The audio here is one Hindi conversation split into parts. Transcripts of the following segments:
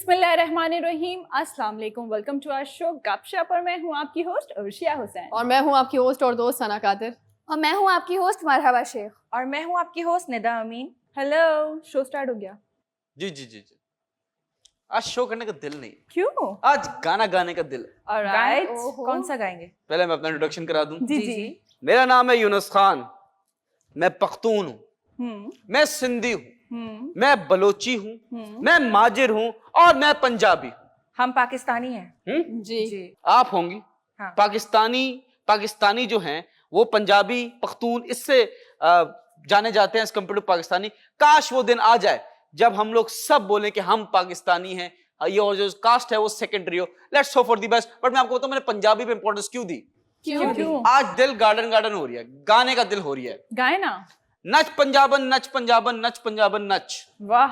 बिस्मिल्लाहिर्रहमानिर्रहीम, अस्सलाम वालेकुम। वेलकम टू आवर शो गपशप और मैं हूँ आपकी होस्ट अर्शिया हुसैन। और मैं हूँ आपकी होस्ट और दोस्त सना कादिर। और मैं हूँ आपकी होस्ट मरहबा शेख। और मैं हूँ आपकी होस्ट निदा अमीन। हेलो, शो स्टार्ट हो गया? जी जी जी जी। आज शो करने का दिल नहीं, क्यों? आज गाना गाने का दिल। ऑलराइट, कौन सा गाएंगे? पहले मैं अपना इंट्रोडक्शन करा दूं। जी जी। मेरा नाम है यूनुस खान, मैं पख्तून हूँ, मैं सिंधी हूँ, मैं बलोची हूँ, मैं माजिर हूँ और मैं पंजाबी हूँ। हम पाकिस्तानी हैं। जी आप होंगी हाँ। पाकिस्तानी जो हैं वो पंजाबी पख्तून इससे जाने जाते हैं एज कम्पेयर टू पाकिस्तानी। काश वो दिन आ जाए जब हम लोग सब बोलें कि हम पाकिस्तानी हैं, ये और जो कास्ट है वो सेकेंडरी हो। Let's hope for the best. But मैं आपको बताऊं मैंने पंजाबी पे इंपॉर्टेंस क्यों दी? क्यों? आज दिल गार्डन गार्डन हो रही है, गाने का दिल हो रही है। गाए ना। नच पंजाबन नच पंजाबन नच पंजाबन नच। वाह,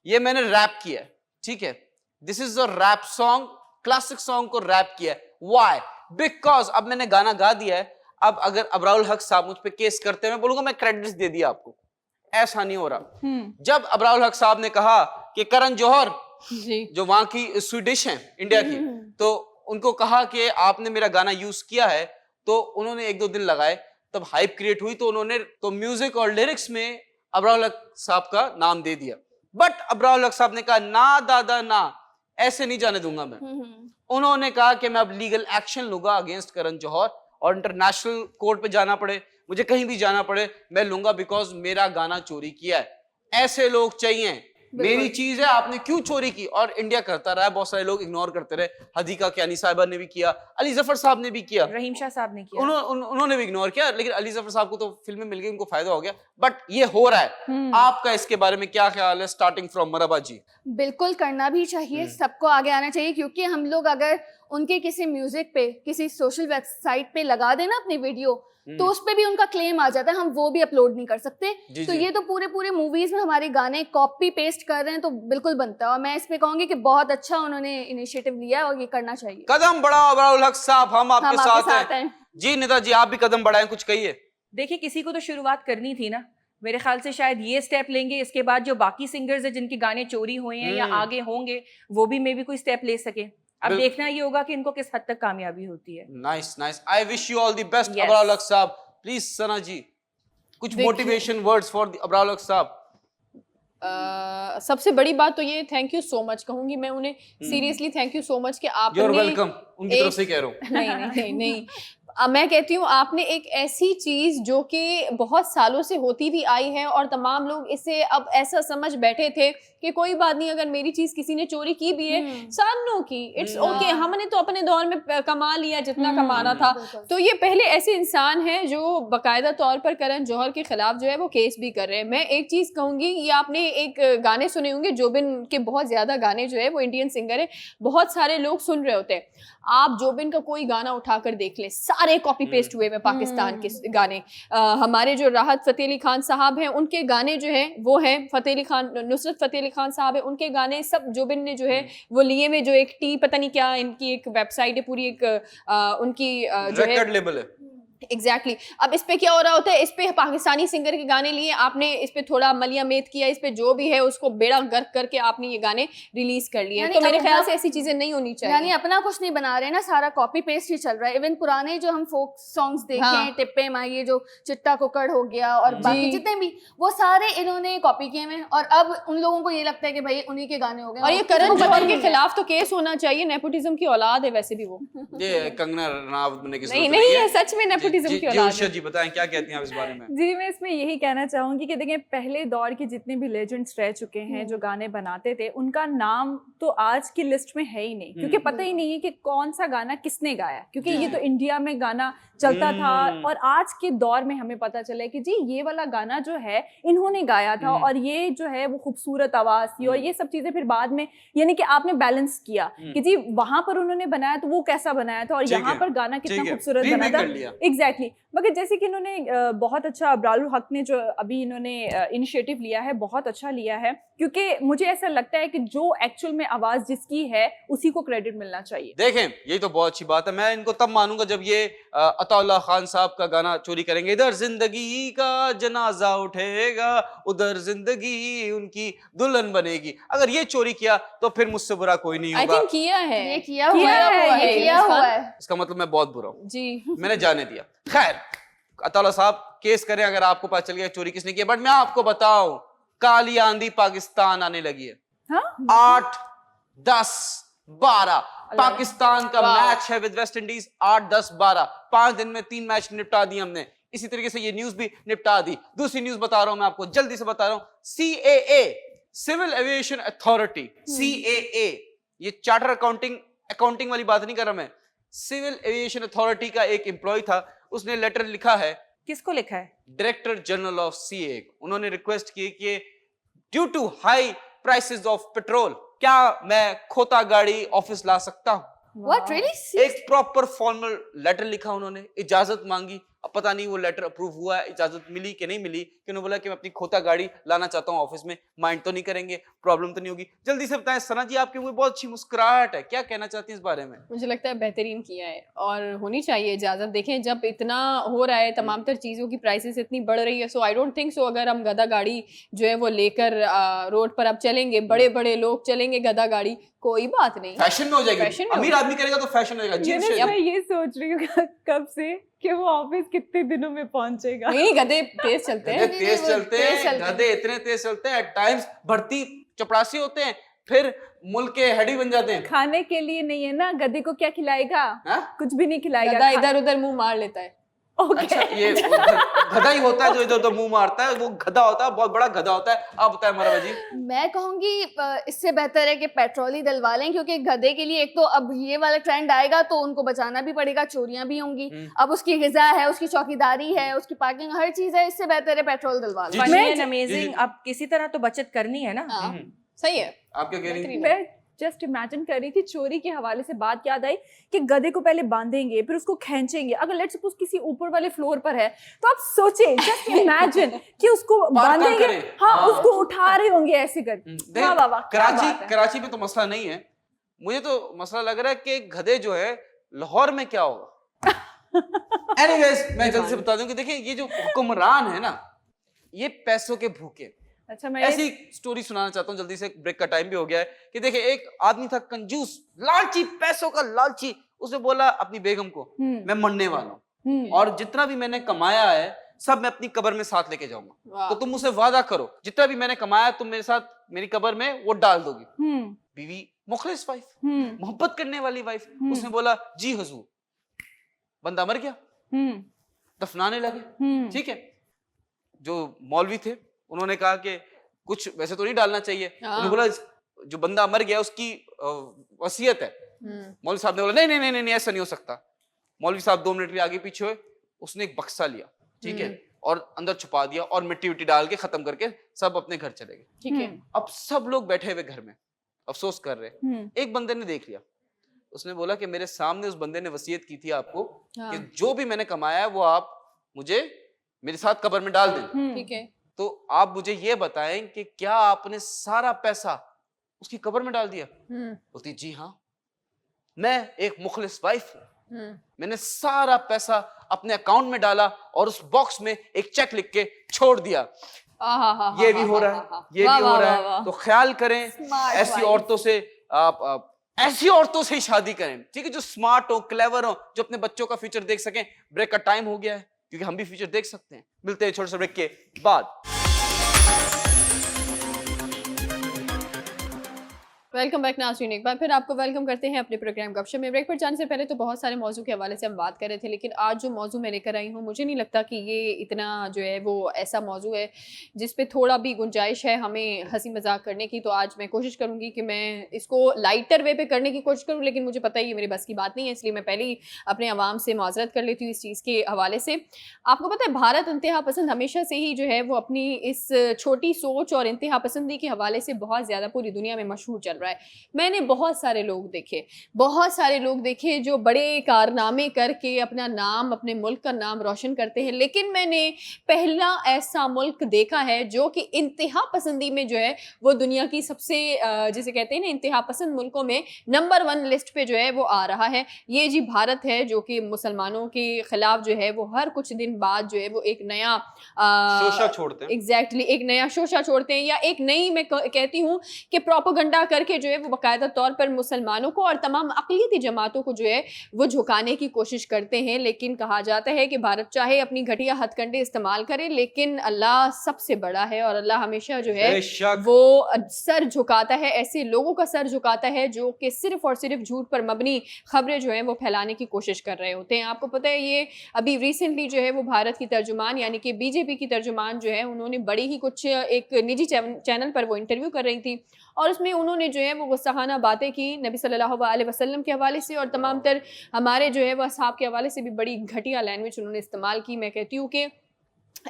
ये मैंने रैप किया है, ठीक है। This is a rap song, classic song को रैप किया है। व्हाई? बिकॉज अब मैंने गाना गा दिया है। अब अगर अबराउल हक साहब मुझ पे केस करते हैं, मैं बोलूंगा मैं क्रेडिट्स दे दिया आपको। ऐसा नहीं हो रहा। जब अबराउल हक साहब ने कहा कि करण जौहर जी जो वहां की स्वीडिश हैं इंडिया की, तो उनको कहा कि आपने मेरा गाना यूज किया है, तो उन्होंने एक दो दिन लगाए, तब हाइप क्रिएट हुई, तो उन्होंने तो म्यूजिक और लिरिक्स में अबराउल हक साहब का नाम दे दिया। बट अबराउल हक साहब ने कहा ना दादा ना, ऐसे नहीं जाने दूंगा मैं। उन्होंने कहा कि मैं अब लीगल एक्शन लूंगा अगेंस्ट करण जौहर और इंटरनेशनल कोर्ट पे जाना पड़े, मुझे कहीं भी जाना पड़े, मैं लूंगा, बिकॉज मेरा गाना चोरी किया है। ऐसे लोग चाहिए। मेरी चीज है, आपने क्यों चोरी की? और इंडिया करता रहा, बहुत सारे लोग इग्नोर करते रहे। हदीका कियानी साहिबा ने भी किया, अली जफर साहब ने भी किया, रहीम शाह साहब ने किया, उन्होंने भी इग्नोर किया, लेकिन अली जफर साहब को तो फिल्में मिल गई, उनको फायदा हो गया। बट ये हो रहा है। आपका इसके बारे में क्या ख्याल है? स्टार्टिंग फ्रॉम मरहबा जी। बिल्कुल करना भी चाहिए, सबको आगे आना चाहिए, क्योंकि हम लोग अगर उनके किसी म्यूजिक पे किसी सोशल वेबसाइट पे लगा देना अपनी वीडियो, तो उस पे भी उनका क्लेम आ जाता है, हम वो भी अपलोड नहीं कर सकते। तो ये तो पूरे मूवीज में हमारे गाने कॉपी पेस्ट कर रहे हैं, तो बिल्कुल बनता है। और मैं इस पे कहूंगी कि बहुत अच्छा उन्होंने इनिशिएटिव लिया है और ये करना चाहिए। कदम बढ़ाओ अबराउल हक साहब, हम आपके साथ हैं। जी निदा जी, आप भी कदम बढ़ाएं, कुछ कहिए। देखिए, किसी को तो शुरुआत करनी थी ना। मेरे ख्याल से शायद ये स्टेप लेंगे, इसके बाद जो बाकी सिंगर्स हैं जिनके गाने चोरी हुए हैं या आगे होंगे, वो भी मे भी कोई स्टेप ले सके। अब देखना ये होगा कि इनको किस हद तक कामयाबी होती है। Nice nice, I wish you all the best Abraul Haq sahab. Please सना जी, कुछ मोटिवेशन वर्ड्स फॉर अबराउल हक साहब। सबसे बड़ी बात तो ये, थैंक यू सो मच कहूंगी मैं उन्हें, seriously thank you so much कि आपने, You're welcome, उनकी तरफ से कह रहा हूँ। नहीं मैं कहती हूँ आपने एक ऐसी चीज जो कि बहुत सालों से होती भी आई है और तमाम लोग इसे अब ऐसा समझ बैठे थे कि कोई बात नहीं, अगर मेरी चीज किसी ने चोरी की भी है, सामनों की, इट्स ओके, हमने तो अपने दौर में कमा लिया जितना कमाना था। तो ये पहले ऐसे इंसान हैं जो बाकायदा तौर पर करण जौहर के खिलाफ जो है वो केस भी कर रहे हैं। मैं एक चीज कहूंगी, ये आपने एक गाने सुने होंगे, जोबिन के बहुत ज्यादा गाने जो है, वो इंडियन सिंगर है, बहुत सारे लोग सुन रहे होते हैं। आप जोबिन का कोई गाना उठाकर देख ले, सारे कॉपी पेस्ट हुए में पाकिस्तान के गाने। हमारे जो राहत फतेह अली खान साहब हैं, उनके गाने जो हैं वो हैं, फतेह अली खान, नुसरत फतेह अली खान साहब है, उनके गाने सब जोबिन ने जो है वो लिए में, जो एक टी पता नहीं क्या इनकी एक वेबसाइट है पूरी, एक उनकी जो है रिकॉर्ड लेबल है। एग्जैक्टली अब इस पे क्या हो रहा होता है, इस पे पाकिस्तानी सिंगर के गाने लिए आपने, इस पे थोड़ा मलिया मेत किया, इस पे जो भी है उसको बेड़ा गर्क करके आपने ये गाने रिलीज कर लिए। तो मेरे ख्याल से ऐसी चीजें नहीं होनी चाहिए। यानी अपना कुछ नहीं बना रहे ना, सारा कॉपी पेस्ट ही चल रहा है। इवन पुराने जो हम फोक सॉन्ग्स देखें, टिप्पे माइये, जो चिट्टा कुकड़ हो गया और बाकी जितने भी, वो सारे इन्होंने कॉपी किए हैं। और अब उन लोगों को ये लगता है कि भाई उन्हीं के गाने हो गए। और ये करण जौहर के खिलाफ तो केस होना चाहिए, नेपोटिज्म की औलाद है वैसे भी वो। ये कंगना रनावत बनने की नहीं है, सच में नेपोटिज्म की औलाद है। जी बताएं, क्या कहती हैं आप इस बारे में? जी, मैं इसमें यही कहना चाहूंगी कि देखिए, पहले दौर के जितने भी लेजेंड्स रह चुके हैं जो गाने बनाते थे, उनका नाम तो आज की लिस्ट में है ही नहीं, क्योंकि पता ही नहीं है कि कौन सा गाना किसने गाया, क्योंकि ये तो इंडिया में गाना चलता था और आज के दौर में हमें पता चला है कि जी ये वाला गाना जो है इन्होंने गाया था और ये जो है वो खूबसूरत आवाज थी और ये सब चीजें फिर बाद में, यानी कि आपने बैलेंस किया कि जी वहां पर उन्होंने बनाया तो वो कैसा बनाया था और यहाँ पर गाना कितना खूबसूरत बना था। एग्जैक्टली। मगर जैसे कि इन्होंने बहुत अच्छा, अबराउल हक ने जो अभी इन्होंने इनिशिएटिव लिया है, बहुत अच्छा लिया है क्योंकि मुझे ऐसा लगता है कि जो एक्चुअल में आवाज जिसकी है उसी को क्रेडिट मिलना चाहिए। देखें, यही तो बहुत अच्छी बात है। मैं इनको तब मानूंगा जब ये अताउल्लाह खान साहब का गाना चोरी करेंगे, इधर जिंदगी का जनाजा उठेगा, उधर जिंदगी उनकी दुल्हन बनेगी। अगर ये चोरी किया तो फिर मुझसे बुरा कोई नहीं आई होगा। थिंक किया है, ये किया हुआ है, ये किया हुआ है इसका मतलब मैं बहुत बुरा हूँ, जी। मैंने जाने दिया। खैर, अताउल्लाह साहब केस करें अगर आपको पता चल गया चोरी किसने किया। बट मैं आपको बताऊं, काली आंधी पाकिस्तान आने लगी है। हाँ? 8, 10, 12 पाकिस्तान का वाह। मैच है विद वेस्ट इंडीज। 8, 10, 12 5 दिन में 3 मैच निपटा दिए हमने। इसी तरीके से ये न्यूज भी निपटा दी। दूसरी न्यूज बता रहा हूं मैं आपको, जल्दी से बता रहा हूं। CAA, civil aviation authority, CAA, ये चार्टर अकाउंटिंग वाली बात नहीं कर रहा मैं। सिविल एविएशन अथॉरिटी का एक एम्प्लॉय था, उसने लेटर लिखा है किसको लिखा है? Director general of CAA। उन्होंने रिक्वेस्ट की कि due to high prices of petrol, क्या मैं खोता गाड़ी ऑफिस ला सकता हूं? What, really? एक प्रॉपर फॉर्मल लेटर लिखा उन्होंने, इजाजत मांगी। अब पता नहीं वो लेटर अप्रूव हुआ है, इजाजत मिली कि नहीं मिली, कि उन्होंने बोला कि मैं अपनी खोता गाड़ी लाना चाहता हूं ऑफिस में, माइंड तो नहीं करेंगे, प्रॉब्लम तो नहीं होगी। जल्दी से बताएं सना जी, आपके मुंह में बहुत अच्छी मुस्कुराहट है, क्या कहना चाहती हैं इस बारे में? मुझे लगता है बेहतरीन किया है और होनी चाहिए इजाजत। देखें, जब इतना हो रहा है, तमाम तर चीज़ों की प्राइसेस इतनी बढ़ रही है, सो आई डोंट थिंक सो अगर हम गधा गाड़ी जो है वो लेकर रोड पर अब चलेंगे, बड़े बड़े लोग चलेंगे गधा गाड़ी, कोई बात नहीं, फैशन में हो जाएगी। फैशन में अमीर आदमी करेगा तो फैशन हो जाएगा। Jeans Eunice, shirt. मैं ये सोच रही हूँ कब से कि वो ऑफिस कितने दिनों में पहुंचेगा। नहीं गधे तेज चलते हैं। गधे तेज चलते हैं, गधे इतने तेज चलते हैं, एट टाइम्स भर्ती चपरासी होते हैं, फिर मुल्क के हेड ही बन जाते हैं। खाने के लिए नहीं है ना, गधे को क्या खिलाएगा? हाँ? कुछ भी नहीं खिलाएगा। गधा इधर उधर मुंह मार लेता है। ओके। अच्छा, ये गधा ही होता है जो इधर उधर मुंह मारता है, वो गधा होता है, बहुत बड़ा गधा होता है। आप बताएं मरवा जी। मैं कहूंगी इससे बेहतर है कि पेट्रोल ही डलवा लें, क्योंकि गधे के लिए एक तो अब ये वाला ट्रेंड आएगा तो उनको बचाना भी पड़ेगा, चोरियां भी होंगी। अब उसकी गिजा है, उसकी चौकीदारी है, उसकी पार्किंग, हर चीज है। इससे बेहतर है पेट्रोल डलवा लें। जी, फनी जी, एंड जी, अमेजिंग। जी। अब किसी तरह तो बचत करनी है ना। हाँ, सही है। आप क्या कह रही हैं? मैं जस्ट इमेजिन कर रही थी, चोरी के हवाले से बात याद आई कि गधे को पहले बांधेंगे, फिर उसको खींचेंगे। अगर लेट्स सपोज किसी ऊपर वाले फ्लोर पर है, तो आप सोचे, जस्ट इमेजिन कि उसको बांधेंगे, करें। हाँ, हाँ। उसको उठा रहे होंगे ऐसे कर। देखिए, वाह वाह वाह, क्या बात है। कराची में तो मसला नहीं है। मुझे तो मसला लग रहा है कि गधे जो है लाहौर में क्या होगा। एनीवेज, मैं जल्दी से बता दूं कि देखिए, ये जो हुक्मरान है ना, ये पैसों के भूखे। अच्छा, मैं ऐसी स्टोरी सुनाना चाहता हूँ जल्दी से, ब्रेक का टाइम भी हो गया है। कि देखिए, एक आदमी था कंजूस, लालची, पैसों का लालची। उसने बोला अपनी बेगम को, मैं मरने वाला हूँ और जितना भी मैंने कमाया है सब मैं अपनी कब्र में साथ लेके जाऊंगा, वाह। तो तुम मुझसे वादा करो जितना भी मैंने कमाया तुम मेरे साथ मेरी कब्र में वो डाल दोगी। बीवी मुखलिस वाइफ, मोहब्बत करने वाली वाइफ, उसने बोला जी हुजूर। बंदा मर गया, दफनाने लगे। ठीक है, जो मौलवी थे उन्होंने कहा कि कुछ वैसे तो नहीं डालना चाहिए। उन्होंने बोला जो बंदा मर गया उसकी वसीयत है। मौलवी साहब ने बोला नहीं नहीं नहीं नहीं, ऐसा नहीं हो सकता। मौलवी साहब 2 मिनट के आगे पीछे हुए, उसने एक बक्सा लिया, ठीक है, और अंदर छुपा दिया और मिट्टी विट्टी डाल के खत्म करके सब अपने घर चले गए। ठीक है। अब सब लोग बैठे हुए घर में अफसोस कर रहे। एक बंदे ने देख लिया, उसने बोला कि मेरे सामने उस बंदे ने वसीयत की थी आपको कि जो भी मैंने कमाया है वो आप मुझे मेरे साथ कब्र में डाल दें। ठीक है। तो आप मुझे ये बताएं कि क्या आपने सारा पैसा उसकी कब्र में डाल दिया? बोलती जी हाँ, मैं एक मुखलिस वाइफ हूं, मैंने सारा पैसा अपने अकाउंट में डाला और उस बॉक्स में एक चेक लिख के छोड़ दिया। ये भी हो रहा है, ये भी हो रहा है। तो ख्याल करें, ऐसी औरतों से आप ऐसी औरतों से ही शादी करें, ठीक है, जो स्मार्ट हो, क्लेवर हो, जो अपने बच्चों का फ्यूचर देख सकें। ब्रेक का टाइम हो गया है क्योंकि हम भी फ्यूचर देख सकते हैं। मिलते हैं छोटे से ब्रेक के बाद। वेलकम बैक नाज़रीन, एक बार फिर आपको वेलकम करते हैं अपने प्रोग्राम गपशप में। ब्रेक पर जाने से पहले तो बहुत सारे मौजू के हवाले से हम बात कर रहे थे, लेकिन आज जो मौजू मैं लेकर आई हूँ, मुझे नहीं लगता कि ये इतना जो है वो ऐसा मौजू है जिस पे थोड़ा भी गुंजाइश है हमें हंसी मजाक करने की। तो आज मैं कोशिश करूँगी कि मैं इसको लाइटर वे पे करने की कोशिश करूँ, लेकिन मुझे पता है ये मेरे बस की बात नहीं है, इसलिए मैं पहले ही अपने आवाम से माजरत कर लेती हूँ इस चीज़ के हवाले से। आपको पता है, भारत इंतहा पसंद हमेशा से ही जो है वो अपनी इस छोटी सोच और इंतहा पसंदी के हवाले से बहुत ज़्यादा पूरी दुनिया में मशहूर चल रहा है। रहा है। मैंने बहुत सारे लोग देखे जो बड़े कारनामे करके अपना नाम, अपने मुल्क का नाम रोशन करते हैं, लेकिन मैंने पहला ऐसा मुल्क देखा है जो कि इंतहा पसंदी में जो है वो दुनिया की सबसे जिसे कहते हैं ना इंतहा पसंद मुल्कों में नंबर 1 लिस्ट पे जो है वो आ रहा है। ये जी भारत है, जो कि मुसलमानों के खिलाफ जो है वो हर कुछ दिन बाद जो है वो एक नया शोषा छोड़ते हैं। एग्जैक्टली एक नया शोषा छोड़ते हैं, या एक नई मैं कहती हूँ कि प्रोपेगेंडा करके जो है वो बाकायदा तौर पर मुसलमानों को और तमाम अक़लियती जमातों को जो है वो झुकाने की कोशिश करते हैं। लेकिन कहा जाता है कि भारत चाहे अपनी घटिया हथकंडे इस्तेमाल करे, लेकिन अल्लाह सबसे बड़ा है और अल्लाह हमेशा जो है बेशक। वो सर झुकाता है, ऐसे लोगों का सर झुकाता है जो कि सिर्फ और सिर्फ झूठ पर मबनी खबरें जो है वो फैलाने की कोशिश कर रहे होते हैं। आपको पता है ये अभी रिसेंटली जो है वो भारत की तर्जुमान यानी कि बीजेपी की तर्जुमान जो है उन्होंने बड़ी ही कुछ एक निजी चैनल पर वो इंटरव्यू कर रही थी और उसमें उन्होंने जो है वो गुस्ताखाना बातें की नबी सल्लल्लाहु अलैहि वसल्लम के हवाले से और तमाम तर हमारे जो है वो असहाब के हवाले से भी बड़ी घटिया लैंग्वेज उन्होंने इस्तेमाल की। मैं कहती हूँ कि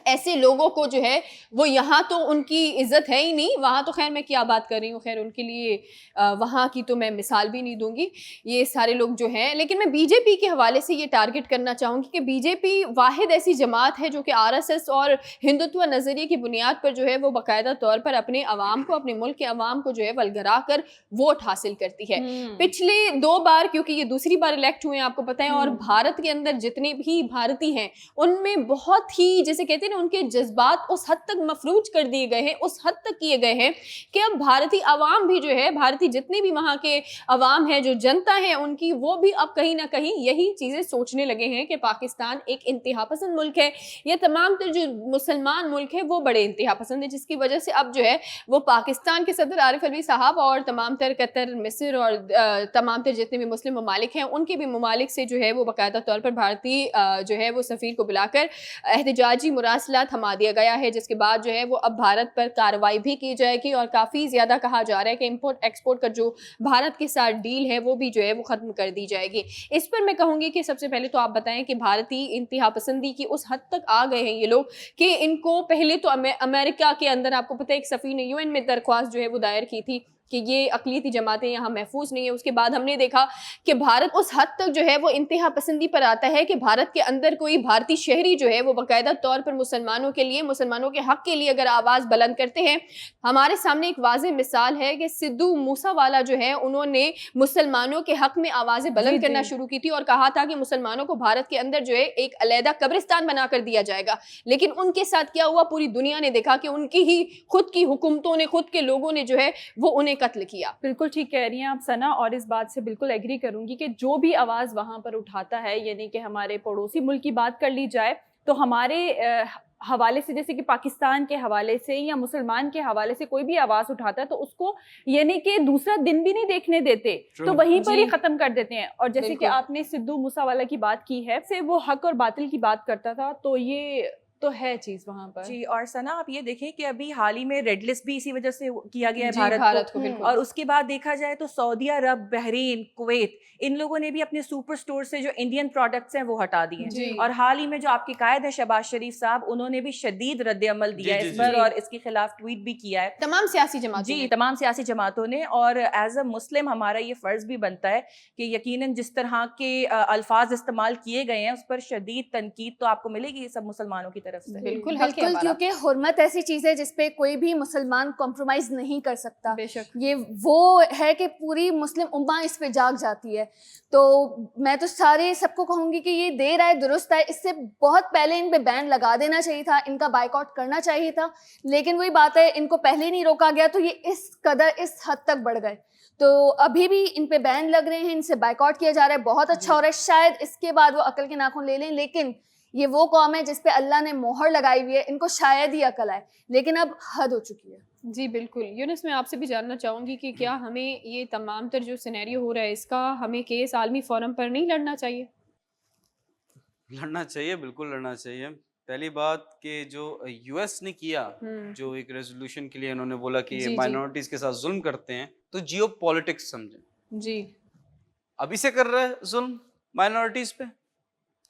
ऐसे लोगों को जो है वो यहाँ तो उनकी इज्जत है ही नहीं, वहाँ तो खैर मैं क्या बात कर रही हूँ, खैर उनके लिए वहाँ की तो मैं मिसाल भी नहीं दूंगी, ये सारे लोग जो हैं। लेकिन मैं बीजेपी के हवाले से ये टारगेट करना चाहूँगी कि बीजेपी वाहिद ऐसी जमात है जो कि आरएसएस और हिंदुत्व नज़रिए की बुनियाद पर जो है वो बाकायदा तौर पर अपने अवाम को, अपने मुल्क के अवाम को जो है वलगरा कर वोट हासिल करती है। पिछले 2 बार, क्योंकि ये दूसरी बार इलेक्ट हुए हैं आपको पता है, और भारत के अंदर जितने भी भारतीय हैं उनमें बहुत ही जैसे कहते हैं उनके जज्बात उस हद तक मफरूज कर दिए गए हैं, उस हद तक किए गए हैं कि अब भारतीय अवाम भी जो है, भारतीय जितने भी वहाँ के अवाम है, जो जनता है उनकी, वो भी अब कहीं ना कहीं यही चीज़ें सोचने लगे हैं कि पाकिस्तान एक इंतहा पसंद मुल्क है। ये तमाम तर जो मुसलमान मुल्क है वो बड़े इंतहा पसंद है, जिसकी वजह से अब जो है वो पाकिस्तान के सदर आरिफ अलवी साहब और तमाम तर कतर, मिस्र और तमाम तर जितने भी मुस्लिम ममालिक हैं उनके भी ममालिक से जो है वो बाकायदा तौर पर भारतीय जो है वो सफ़ीर को बुलाकर एहतजाजी मुरासला थमा दिया गया है, जिसके बाद जो है वो अब भारत पर कार्रवाई भी की जाएगी और काफ़ी ज़्यादा कहा जा रहा है कि इंपोर्ट एक्सपोर्ट का जो भारत के साथ डील है वो भी जो है वो ख़त्म कर दी जाएगी। इस पर मैं कहूँगी कि सबसे पहले तो आप बताएं कि भारतीय इंतहा पसंदी की उस हद तक आ गए हैं ये लोग कि इनको पहले तो अमेरिका के अंदर आपको पता है एक सफ़ीर ने UN में दरख्वास्त जो है वो दायर की थी कि ये अक़लियती जमातें यहाँ महफूज नहीं है। उसके बाद हमने देखा कि भारत उस हद तक जो है वो इंतहा पसंदी पर आता है कि भारत के अंदर कोई भारतीय शहरी जो है वो बाकायदा तौर पर मुसलमानों के लिए, मुसलमानों के हक के लिए अगर आवाज़ बुलंद करते हैं। हमारे सामने एक वाज़ेह मिसाल है कि सिद्धू मूसावाला जो है उन्होंने मुसलमानों के हक में आवाज़ें बुलंद करना शुरू की थी और कहा था कि मुसलमानों को भारत के अंदर जो है एक अलहदा कब्रिस्तान बना कर दिया जाएगा। लेकिन उनके साथ क्या हुआ, पूरी दुनिया ने देखा कि उनकी ही खुद की हुकूमतों ने, खुद के लोगों ने जो है वो उन्हें कत्ल किया। बिल्कुल ठीक कह रही हैं आप सना, और इस बात से बिल्कुल एग्री करूंगी कि जो भी आवाज़ वहाँ पर उठाता है, यानी कि हमारे पड़ोसी मुल्क की बात कर ली जाए तो हमारे हवाले से, जैसे कि पाकिस्तान के हवाले से या मुसलमान के हवाले से कोई भी आवाज़ उठाता है तो उसको यानी कि दूसरा दिन भी नहीं देखने देते, तो वहीं पर ही ख़त्म कर देते हैं। और जैसे कि आपने सिद्धू मूसावाला की बात की है, से वो हक और बातिल की बात करता था, तो ये तो है चीज वहां पर जी। और सना आप ये देखें कि अभी हाल ही में रेड लिस्ट भी इसी वजह से किया गया है भारत को बिल्कुल। और उसके बाद देखा जाए तो सऊदी अरब, बहरीन, कुवैत, इन लोगों ने भी अपने सुपर स्टोर से जो इंडियन प्रोडक्ट्स हैं वो हटा दिए। और हाल ही में जो आपके कायद है शहबाज शरीफ साहब, उन्होंने भी शदीद रद्द-ए-अमल दिया है इस पर और इसके खिलाफ ट्वीट भी किया है तमाम सियासी जमातों जी, तमाम सियासी जमातों ने। और एज अ मुस्लिम हमारा ये फर्ज भी बनता है कि यकीनन जिस तरह के अल्फाज इस्तेमाल किए गए हैं उस पर शदीद तनकीद तो आपको मिलेगी सब मुसलमानों की तरफ से। बिल्कुल, क्योंकि हुर्मत ऐसी चीज है जिसपे कोई भी मुसलमान कॉम्प्रोमाइज नहीं कर सकता। बेशक ये वो है कि पूरी मुस्लिम उम्मा इस पे जाग जाती है। तो मैं तो सारे सबको कहूंगी कि ये देर आए दुरुस्त है, इससे बहुत पहले इन पे बैन लगा देना चाहिए था, इनका बाइकआउट करना चाहिए था, लेकिन वही बात है इनको पहले नहीं रोका गया तो ये इस कदर इस हद तक बढ़ गए। तो अभी भी इन पे बैन लग रहे हैं, इनसे बाइकआउट किया जा रहा है, बहुत अच्छा हो रहा है। शायद इसके बाद वो अकल के नाखून ले लें, लेकिन ये वो कौम है जिस पे अल्लाह ने मोहर लगाई हुई है, इनको शायद ही अकल आए, लेकिन अब हद हो चुकी है। जी बिल्कुल। यूनुस, मैं आपसे भी जानना चाहूँगी कि क्या हमें ये तमाम तर जो सिनेरियो हो रहा है इसका हमें केस आलमी फोरम पर नहीं लड़ना चाहिए? लड़ना चाहिए, बिल्कुल लड़ना चाहिए। पहली बात कि जो यूएस ने किया, जो एक रेजोल्यूशन के लिए उन्होंने बोला कि ये माइनॉरिटीज के साथ जुल्म करते हैं, तो जियो पॉलिटिक्स समझे जी, अभी से कर रहा है जुल्म माइनॉरिटीज पे,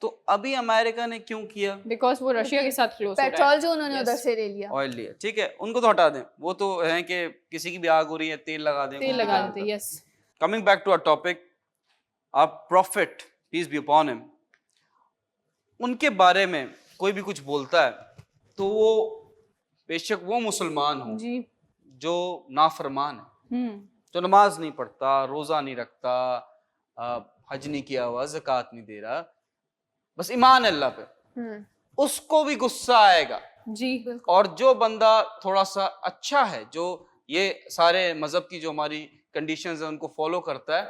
तो अभी अमेरिका ने क्यों किया? बिकॉज वो रशिया के साथ क्लोज हो रहा है। पेट्रोल जो उन्होंने Yes. उधर से ले लिया। ऑयल लिया, ठीक है, उनको तो हटा दें, वो तो है कि किसी की भी आग हो रही है तेल लगा दें। तेल लगा देते, yes. Coming back to our topic, आप prophet peace be upon him, उनके बारे में कोई भी कुछ बोलता है तो वो बेशक वो मुसलमान हो जी। जो नाफरमान है, जो नमाज नहीं पढ़ता, रोजा नहीं रखता, हज नहीं किया हुआ, ज़कात नहीं दे रहा, बस ईमान है अल्लाह पे, उसको भी गुस्सा आएगा। जी और जो बंदा थोड़ा सा अच्छा है, जो ये सारे मजहब की जो हमारी कंडीशंस है उनको फॉलो करता है,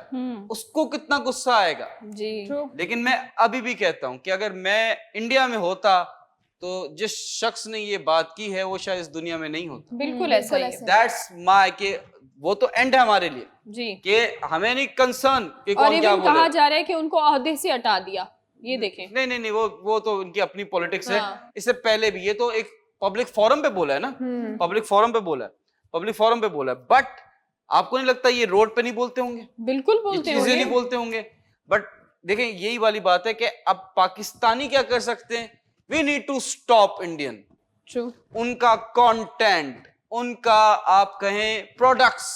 उसको कितना गुस्सा आएगा। जी। लेकिन मैं अभी भी कहता हूं कि अगर मैं इंडिया में होता तो जिस शख्स ने ये बात की है वो शायद इस दुनिया में नहीं होता। बिल्कुल ऐसा ही है। दैट्स माय, के वो तो एंड है हमारे लिए जी। कि हमें नहीं कंसर्न कि और कौन क्या इवन कहा बोले। जा रहा है कि उनको ओहदे से हटा दिया, ये देखें। नहीं, वो तो उनकी अपनी पॉलिटिक्स है। हाँ। इससे पहले भी ये तो एक पब्लिक फोरम पे बोला है ना, पब्लिक फोरम पे बोला है, बट आपको नहीं लगता ये रोड पे नहीं बोलते होंगे? बिल्कुल ये बोलते चीजें होंगे। नहीं बोलते होंगे। बट देखें, यही वाली बात है कि अब पाकिस्तानी क्या कर सकते हैं? We need to stop Indian, true. उनका कंटेंट, उनका आप कहें प्रोडक्ट्स,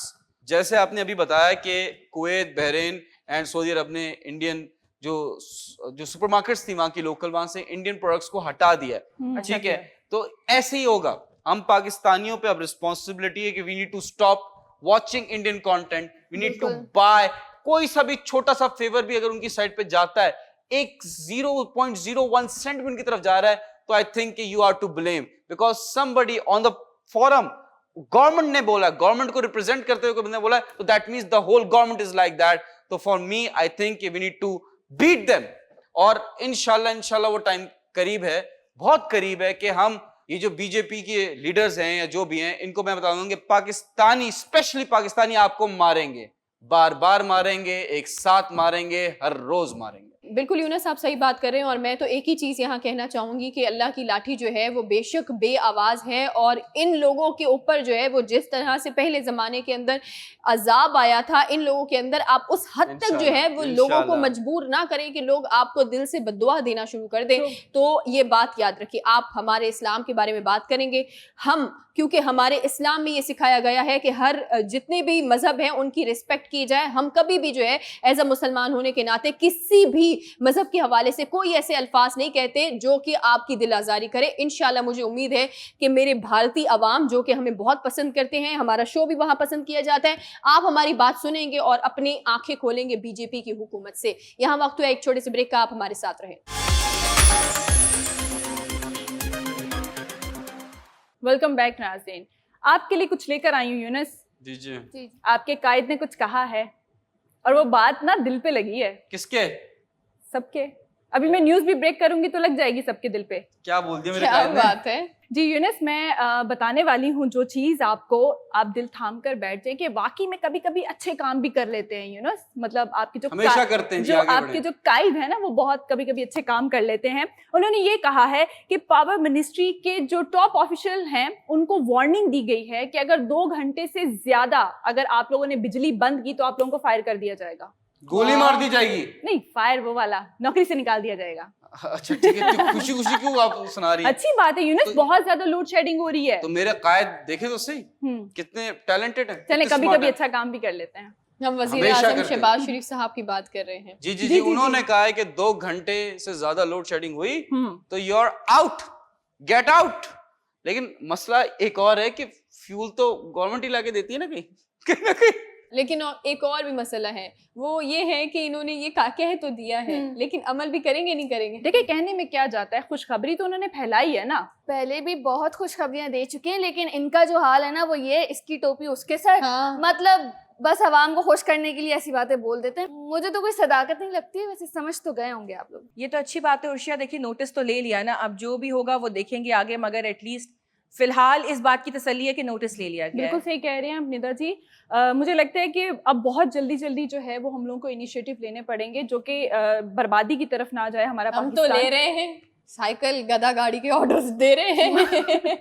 जैसे आपने अभी बताया कि Kuwait, Bahrain and Saudi Arabia ने इंडियन जो सुपरमार्केट्स थी वहां की लोकल, वहां से इंडियन प्रोडक्ट्स को हटा दिया है, ठीक है? तो ऐसे ही होगा। हम पाकिस्तानियों पे अब रिस्पॉन्सिबिलिटी है कि we need to stop watching Indian content, we need to buy. कोई सा भी छोटा सा फेवर भी अगर उनकी साइट पे जाता है, एक 0.01 सेंट भी उनकी तरफ जा रहा है, तो I think you are to blame, because somebody on the forum, government ने बोला, गवर्नमेंट को रिप्रेजेंट करते हुए बंदे ने बोला, तो that means the whole government is like that. तो for me I think we need to beat them, और इंशाल्लाह वो टाइम करीब है, बहुत करीब है कि हम ये जो बीजेपी के लीडर्स हैं या जो भी हैं, इनको मैं बता दूंगा, पाकिस्तानी, स्पेशली पाकिस्तानी आपको मारेंगे, बार बार मारेंगे, एक साथ मारेंगे, हर रोज मारेंगे। बिल्कुल यूनुस, आप सही बात कर रहे हैं। और मैं तो एक ही चीज़ यहाँ कहना चाहूँगी कि अल्लाह की लाठी जो है वो बेशक बेआवाज़ है, और इन लोगों के ऊपर जो है वो जिस तरह से पहले ज़माने के अंदर अजाब आया था, इन लोगों के अंदर आप उस हद तक जो है वो लोगों को मजबूर ना करें कि लोग आपको दिल से बद्दुआ देना शुरू कर दें। तो ये बात याद रखिए, आप हमारे इस्लाम के बारे में बात करेंगे, हम, क्योंकि हमारे इस्लाम में ये सिखाया गया है कि हर जितने भी मजहब हैं उनकी रिस्पेक्ट की जाए। हम कभी भी जो है एज अ मुसलमान होने के नाते किसी भी मजहब के हवाले से कोई ऐसे अल्फाज नहीं कहते जो कि आपकी दिल आज़ारी करे। इंशाल्लाह मुझे उम्मीद है कि मेरे भारतीय अवाम जो कि हमें बहुत पसंद करते हैं, हमारा शो भी वहाँ पसंद किया जाता है, आप हमारी बात सुनेंगे और अपनी आंखें खोलेंगे बीजेपी की हुकूमत से। यहाँ वक्त हुआ एक छोटे से ब्रेक का, आप हमारे साथ रहें। वेलकम बैक नाज़रीन, आपके लिए कुछ लेकर आई हूँ यूनुस। जी जी जी। आपके कायद ने कुछ कहा है और वो बात ना दिल पे लगी है, किसके? सबके। अभी मैं न्यूज़ भी ब्रेक करूंगी तो लग जाएगी सबके दिल पे। क्या बोल दिया मेरे क्या कायद ने? बात है। जी यूनुस, मैं बताने वाली हूँ जो चीज़ आपको, आप दिल थाम कर बैठ जाए कि वाकई में कभी कभी अच्छे काम भी कर लेते हैं यूनुस। मतलब आपके जो हमेशा करते हैं जी, जो आगे आपके बढ़ें। जो कायद है ना, वो बहुत कभी कभी अच्छे काम कर लेते हैं। उन्होंने ये कहा है कि पावर मिनिस्ट्री के जो टॉप ऑफिशियल हैं उनको वार्निंग दी गई है कि अगर 2 घंटे से ज्यादा अगर आप लोगों ने बिजली बंद की तो आप लोगों को फायर कर दिया जाएगा। गोली मार दी जाएगी? नहीं, फायर वो वाला, नौकरी से निकाल दिया जाएगा। अच्छा ठीक है, तो खुशी खुशी क्यों आप सुना रही है? अच्छी बात है यूनुस, तो- बहुत ज्यादा लोड शेडिंग हो रही है। तो मेरे कायद देखे तो सही, कितने टैलेंटेड है, चले कितने कभी smart कभी है। अच्छा काम भी कर लेते हैं। हम वजीर हमेशा आजम करते हैं। शहबाज शरीफ साहब की बात कर रहे हैं। जी जी जी, उन्होंने कहा है कि 2 घंटे से ज्यादा लोड शेडिंग हुई तो you are out, get out. लेकिन मसला एक और है कि फ्यूल तो गवर्नमेंट ही लाके देती है ना कहीं ना कहीं। लेकिन एक और भी मसला है, वो ये है कि इन्होंने ये कह तो दिया है, लेकिन अमल भी करेंगे नहीं करेंगे। देखिए, कहने में क्या जाता है, खुशखबरी तो उन्होंने फैलाई है ना। पहले भी बहुत खुशखबरियां दे चुके हैं, लेकिन इनका जो हाल है ना वो ये, इसकी टोपी उसके सर। हाँ। मतलब बस आवाम को खुश करने के लिए ऐसी बातें बोल देते हैं। मुझे तो कोई सदाकत नहीं लगती। वैसे समझ तो गए होंगे आप लोग। ये तो अच्छी बात है उर्शिया, देखिए नोटिस तो ले लिया ना, अब जो भी होगा वो देखेंगे आगे, मगर एटलीस्ट फिलहाल इस बात की तसल्ली है कि नोटिस ले लिया गया बिल्कुल है। सही कह रहे हैं आप निदा जी। मुझे लगता है कि अब बहुत जल्दी जो है वो हम लोगों को इनिशिएटिव लेने पड़ेंगे जो कि बर्बादी की तरफ ना जाए हमारा हम तो पाकिस्तान। ले रहे हैं। साइकिल गधा गाड़ी के ऑर्डर्स दे रहे हैं।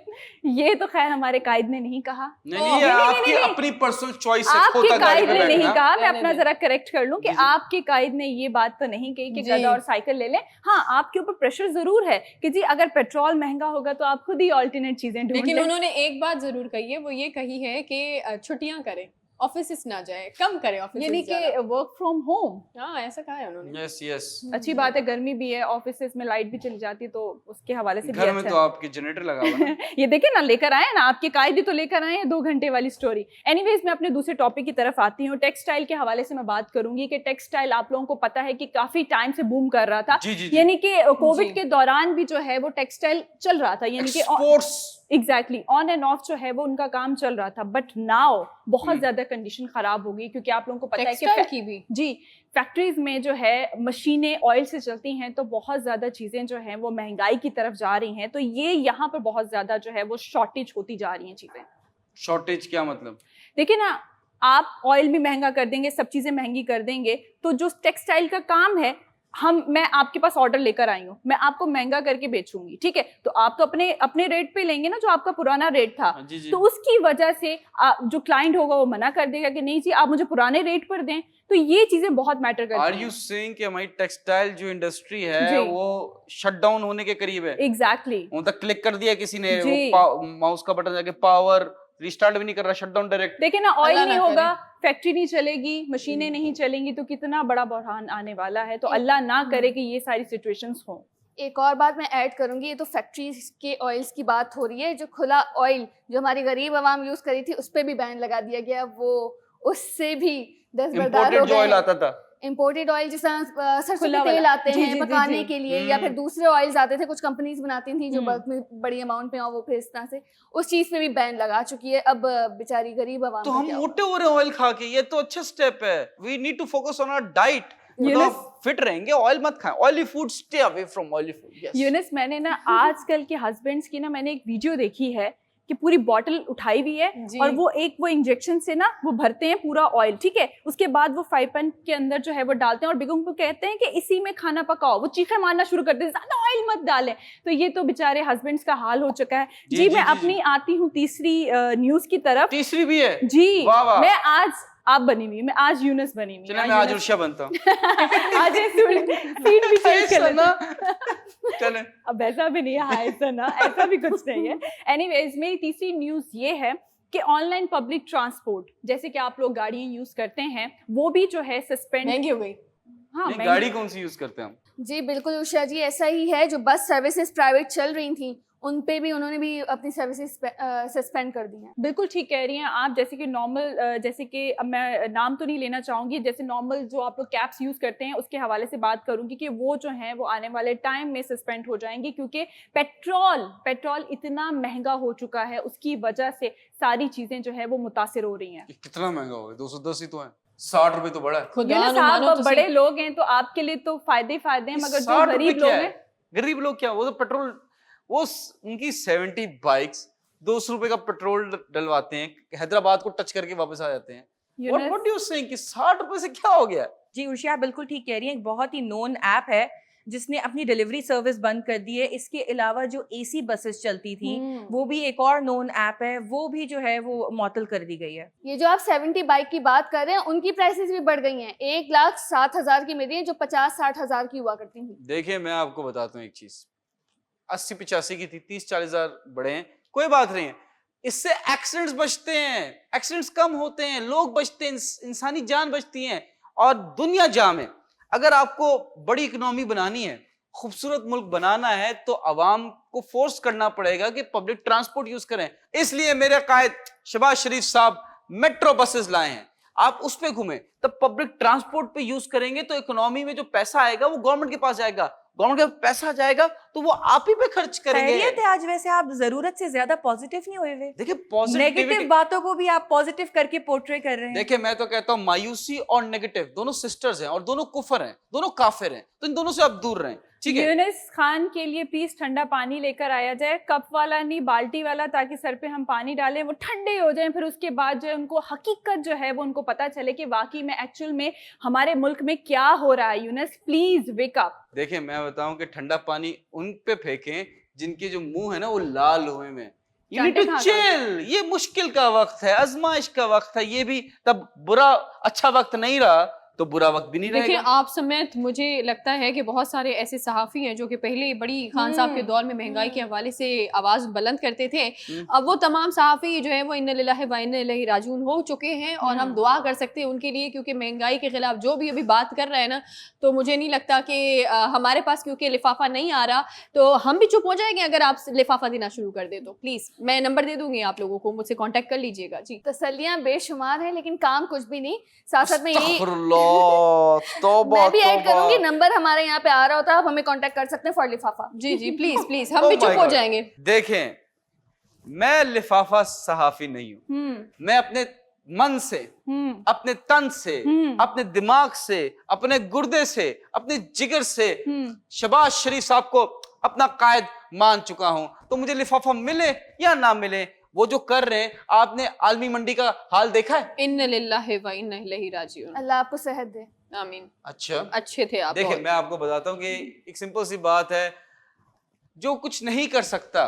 ये तो खैर हमारे कायद ने नहीं कहा, नहीं नहीं, ये आपकी अपनी पर्सनल चॉइस है, आपके खोता गाड़ी कायद पे ने नहीं बैठना। कहा। मैं नहीं, अपना नहीं। जरा करेक्ट कर लूं कि जी, जी। आपके कायद ने ये बात तो नहीं कही कि जी। गधा और साइकिल ले लें। हाँ, आपके ऊपर प्रेशर जरूर है कि जी अगर पेट्रोल महंगा होगा तो आप खुद ही ऑल्टरनेट चीजें ढूंढ लेकिन लें। उन्होंने एक बात जरूर कही है, वो ये कही है कि छुट्टियां करें, ऑफिस ना जाए, कम करे ऑफिस यानी कि वर्क फ्रॉम होम। हाँ ऐसा कहा है उन्होंने। यस यस, अच्छी बात है, गर्मी भी है, ऑफिस में लाइट भी चली जाती है, तो उसके हवाले से भी घर में अच्छा तो है। आपके जनरेटर लगा हुआ है ना। ये देखिए ना, लेकर आए ना आपके कायद ही तो लेकर आए हैं 2 घंटे वाली स्टोरी। एनीवेज, मैं अपने दूसरे टॉपिक की तरफ आती हूँ। टेक्सटाइल के हवाले से मैं बात करूंगी कि टेक्सटाइल आप लोगों को पता है कि काफी टाइम से बूम कर रहा था, जी जी जी, यानी कि कोविड जी। के दौरान भी जो है वो टेक्सटाइल चल रहा था, यानी कि exports exactly on end of जो है वो उनका काम चल रहा था। बट नाउ बहुत हम्म। ज्यादा कंडीशन खराब हो गई, क्योंकि आप लोगों को पता है टेक्सटाइल कि की भी जी फैक्ट्रीज में जो है मशीनें ऑयल से चलती हैं, तो बहुत ज्यादा चीजें जो हैं वो महंगाई की तरफ जा रही हैं। तो ये यहाँ पर बहुत ज्यादा जो है वो शॉर्टेज होती जा रही हैं चीजें। शॉर्टेज क्या मतलब? देखिए ना, आप ऑयल भी महंगा कर देंगे, सब चीजें महंगी कर देंगे, तो जो टेक्सटाइल का काम है, मैं आपके पास ऑर्डर लेकर आई हूँ, मैं आपको महंगा करके बेचूंगी, ठीक है, तो आप तो अपने रेट पे लेंगे ना, जो आपका पुराना रेट था। जी जी, तो उसकी वजह से जो क्लाइंट होगा वो मना कर देगा कि नहीं जी आप मुझे पुराने रेट पर दें। तो ये चीजें बहुत मैटर करती आर हैं। यू सेइंग कि हमारी टेक्सटाइल जो इंडस्ट्री है जी। वो शट डाउन होने के करीब है? एग्जैक्टली। मतलब क्लिक कर दिया किसी ने, जी। माउस का बटन जाके पावर रिस्टार्ट भी नहीं कर रहा, शट डाउन डायरेक्ट। देखिए ना, ऑयल अल्लाह नहीं ना होगा, फैक्ट्री नहीं चलेगी, मशीनें नहीं चलेंगी, तो कितना बड़ा बहरान आने वाला है। तो अल्लाह ना करे कि ये सारी सिचुएशंस हों। एक और बात मैं ऐड करूंगी, ये तो फैक्ट्रीज के ऑयल्स की बात हो रही है, जो खुला ऑयल जो हमारी गरीब आवाम यूज करी थी उस पर भी बैन लगा दिया गया। वो उससे भी दस्तबरदार इंपोर्टेड हो जो ऑयल गए। आता था, इम्पोर्टेड ऑयल जिस तरह सरसों खुला के तेल वाला। आते जी, हैं जी, जी, पकाने जी। के लिए, या फिर दूसरे ऑयल्स आते थे, कुछ कंपनीज बनाती थी जो हम्म। बल्क में बड़ी अमाउंट में, और वो फिर इस तरह से उस चीज पे भी बैन लगा चुकी है। अब बेचारी गरीब आवाम तो का हम क्या मोटे हो रहे हैं ऑयल खा के, ये तो अच्छा स्टेप है। We need to focus on our diet. Eunice- तो आप फिट रहेंगे, ऑयल मत खाएं, oily food, stay away from oily food. Yes, Eunice, मैंने ना आजकल के हस्बैंड्स की ना मैंने एक वीडियो देखी है कि पूरी बॉटल उठाई हुई है जी। और वो इंजेक्शन से ना वो भरते हैं पूरा ऑयल, ठीक है, उसके बाद वो फ्राई पैन के अंदर जो है वो डालते हैं और बिगुम को कहते हैं कि इसी में खाना पकाओ। वो चीखें मारना शुरू करते हैं, ज्यादा ऑयल मत डालें। तो ये तो बेचारे हस्बैंड्स का हाल हो चुका है। जी, जी, जी, मैं जी, अपनी आती हूँ तीसरी न्यूज की तरफ। तीसरी भी है? जी, वाह, वाह। मैं आज आप बनी हुई, मैं आज यूनिस बनी हुई। चलिए मैं आज उर्षा बनता हूँ। आज ये सीट भी चेंज कर लेते हैं। चले, अब ऐसा भी नहीं है, हाय सना, ऐसा भी कुछ नहीं है। एनीवेज, मेरी तीसरी न्यूज ये है कि ऑनलाइन पब्लिक ट्रांसपोर्ट, जैसे कि आप लोग गाड़ियां यूज करते हैं, वो भी जो है सस्पेंड। महंगी हो गई। हाँ, नहीं, महंगी- गाड़ी कौन सी यूज करते हैं हम? जी बिल्कुल उषा जी, ऐसा ही है। जो बस सर्विसेज प्राइवेट चल रही थी उन पे भी उन्होंने भी अपनी सर्विसेज सस्पेंड कर दी हैं। बिल्कुल ठीक कह रही हैं आप। जैसे कि नॉर्मल, जैसे कि अब मैं नाम तो नहीं लेना चाहूंगी, जैसे नॉर्मल जो आप लोग कैब्स यूज करते हैं उसके हवाले से बात करूंगी कि वो जो है वो आने वाले टाइम में सस्पेंड हो जाएंगी, क्योंकि पेट्रोल इतना महंगा हो चुका है, उसकी वजह से सारी चीजें जो है वो मुतासिर हो रही हैं। ये कितना महंगा हो गया? 210 ही तो है, 60 रुपए तो बड़ा है। खुदा यूनिस, न मानो आप तो बड़े सही। लोग हैं तो आपके लिए तो फायदे ही फायदे हैं, मगर जो 60 रुपए गरीब क्या लोग है? हैं, गरीब लोग क्या, वो तो पेट्रोल, वो उनकी 70 बाइक्स 200 रुपए का पेट्रोल डलवाते हैं, हैदराबाद को टच करके वापस आ जाते हैं। Eunice, what do you saying कि 60 रुपए से क्या हो गया? जी उर्षा, आप बिल्कुल ठीक कह रही हैं। एक बहुत ही नोन ऐप है जिसने अपनी डिलीवरी सर्विस बंद कर दी है। इसके अलावा जो एसी बसेस चलती थी वो भी एक और नोन ऐप है, वो भी जो है वो मअतल कर दी गई है। ये जो आप 70 बाइक की बात कर रहे हैं उनकी प्राइसेस भी बढ़ गई हैं। 1,07,000 की मिली है जो 50-60 की हुआ करती थी। देखिए मैं आपको बताता हूँ एक चीज, 80-85 की थी, 30-40 हजार बढ़े हैं, कोई बात नहीं है। इससे एक्सीडेंट्स बचते हैं, एक्सीडेंट्स कम होते हैं, लोग बचते हैं, इंसानी जान बचती है और दुनिया जाम है। अगर आपको बड़ी इकोनॉमी बनानी है, खूबसूरत मुल्क बनाना है, तो अवाम को फोर्स करना पड़ेगा कि पब्लिक ट्रांसपोर्ट यूज करें। इसलिए मेरे कायद शहबाज शरीफ साहब मेट्रो बसेस लाए हैं, आप उस पे घूमें। तब पब्लिक ट्रांसपोर्ट पे यूज करेंगे तो इकोनॉमी में जो पैसा आएगा वो गवर्नमेंट के पास जाएगा, गवर्नमेंट के पास पैसा जाएगा तो वो आप ही पे खर्च करेंगे। खैरियत है, आज वैसे आप जरूरत से ज्यादा पॉजिटिव नहीं हुए हुए। देखिए नेगेटिव पॉजिटिविटी, बातों को भी आप पॉजिटिव करके पोर्ट्रे कर रहे हैं। देखिए मैं तो कहता हूँ मायूसी और नेगेटिव दोनों सिस्टर्स हैं और दोनों कुफर हैं, दोनों काफिर हैं, तो इन दोनों से आप दूर रहें। ठीक है। यूनिस खान के लिए प्लीज ठंडा पानी लेकर आया जाए, कप वाला नहीं बाल्टी वाला, ताकि सर पे हम पानी डालें वो ठंडे हो जाएं, फिर उसके बाद जो है उनको हकीकत जो है वो उनको पता चले कि वाकई में एक्चुअल में हमारे मुल्क में क्या हो रहा है। Eunice please wake up. देखिए मैं बताऊं कि ठंडा पानी उन पे फेंकें जिनके जो मुंह है ना वो लाल हुए में। You need to चांटे खा chill। ये मुश्किल का वक्त है, आजमाइश का वक्त है, ये भी तब बुरा अच्छा वक्त नहीं रहा तो बुरा वक्त भी नहीं देखिए रहेगा। आप समेत मुझे लगता है कि बहुत सारे ऐसे सहाफ़ी हैं जो कि पहले बड़ी खान साहब के दौर में महंगाई के हवाले से आवाज़ बुलंद करते थे। अब वो तमाम सहाफ़ी जो है वो इन्ना लिल्लाहि व इन्ना इलैहि राजिऊन हो चुके हैं और हम दुआ कर सकते हैं उनके लिए, क्योंकि महंगाई के खिलाफ जो भी अभी बात कर रहे हैं ना, तो मुझे नहीं लगता कि हमारे पास क्योंकि लिफाफा नहीं आ रहा तो हम भी चुप हो जाएंगे अगर आप लिफाफा देना शुरू कर दे तो। प्लीज़ मैं नंबर दे दूंगी आप लोगों को, मुझसे कॉन्टेक्ट कर लीजिएगा जी। तसल्लियां बेशुमार है लेकिन काम कुछ भी नहीं। साथ साथ में यही अस्तगफिरुल्लाह, तौबा, मैं भी ऐड तौबा। करूंगी, नंबर हमारे यहाँ पे आ रहा होता है, आप हमें कांटेक्ट कर सकते हैं फॉर लिफाफा। जी जी प्लीज़ प्लीज़ हम भी Oh my चुप हो God। जाएंगे। देखें मैं लिफाफा सहाफी नहीं हूं, मैं अपने मन से, अपने तन से, अपने दिमाग से, अपने गुर्दे से, अपने जिगर से शहबाज शरीफ साहब को अपना कायद मान चुका हूं। तो मुझे लिफाफा मिले या ना मिले, वो जो कर रहे हैं, आपने आलमी मंडी का हाल देखा है? इन्ना लिल्लाहि व इन्ना इलैहि राजिऊन। अल्लाह आपको सेहत दे। आमीन। अच्छा अच्छे थे आप। देखिए मैं आपको बताता हूँ कि एक सिंपल सी बात है, जो कुछ नहीं कर सकता,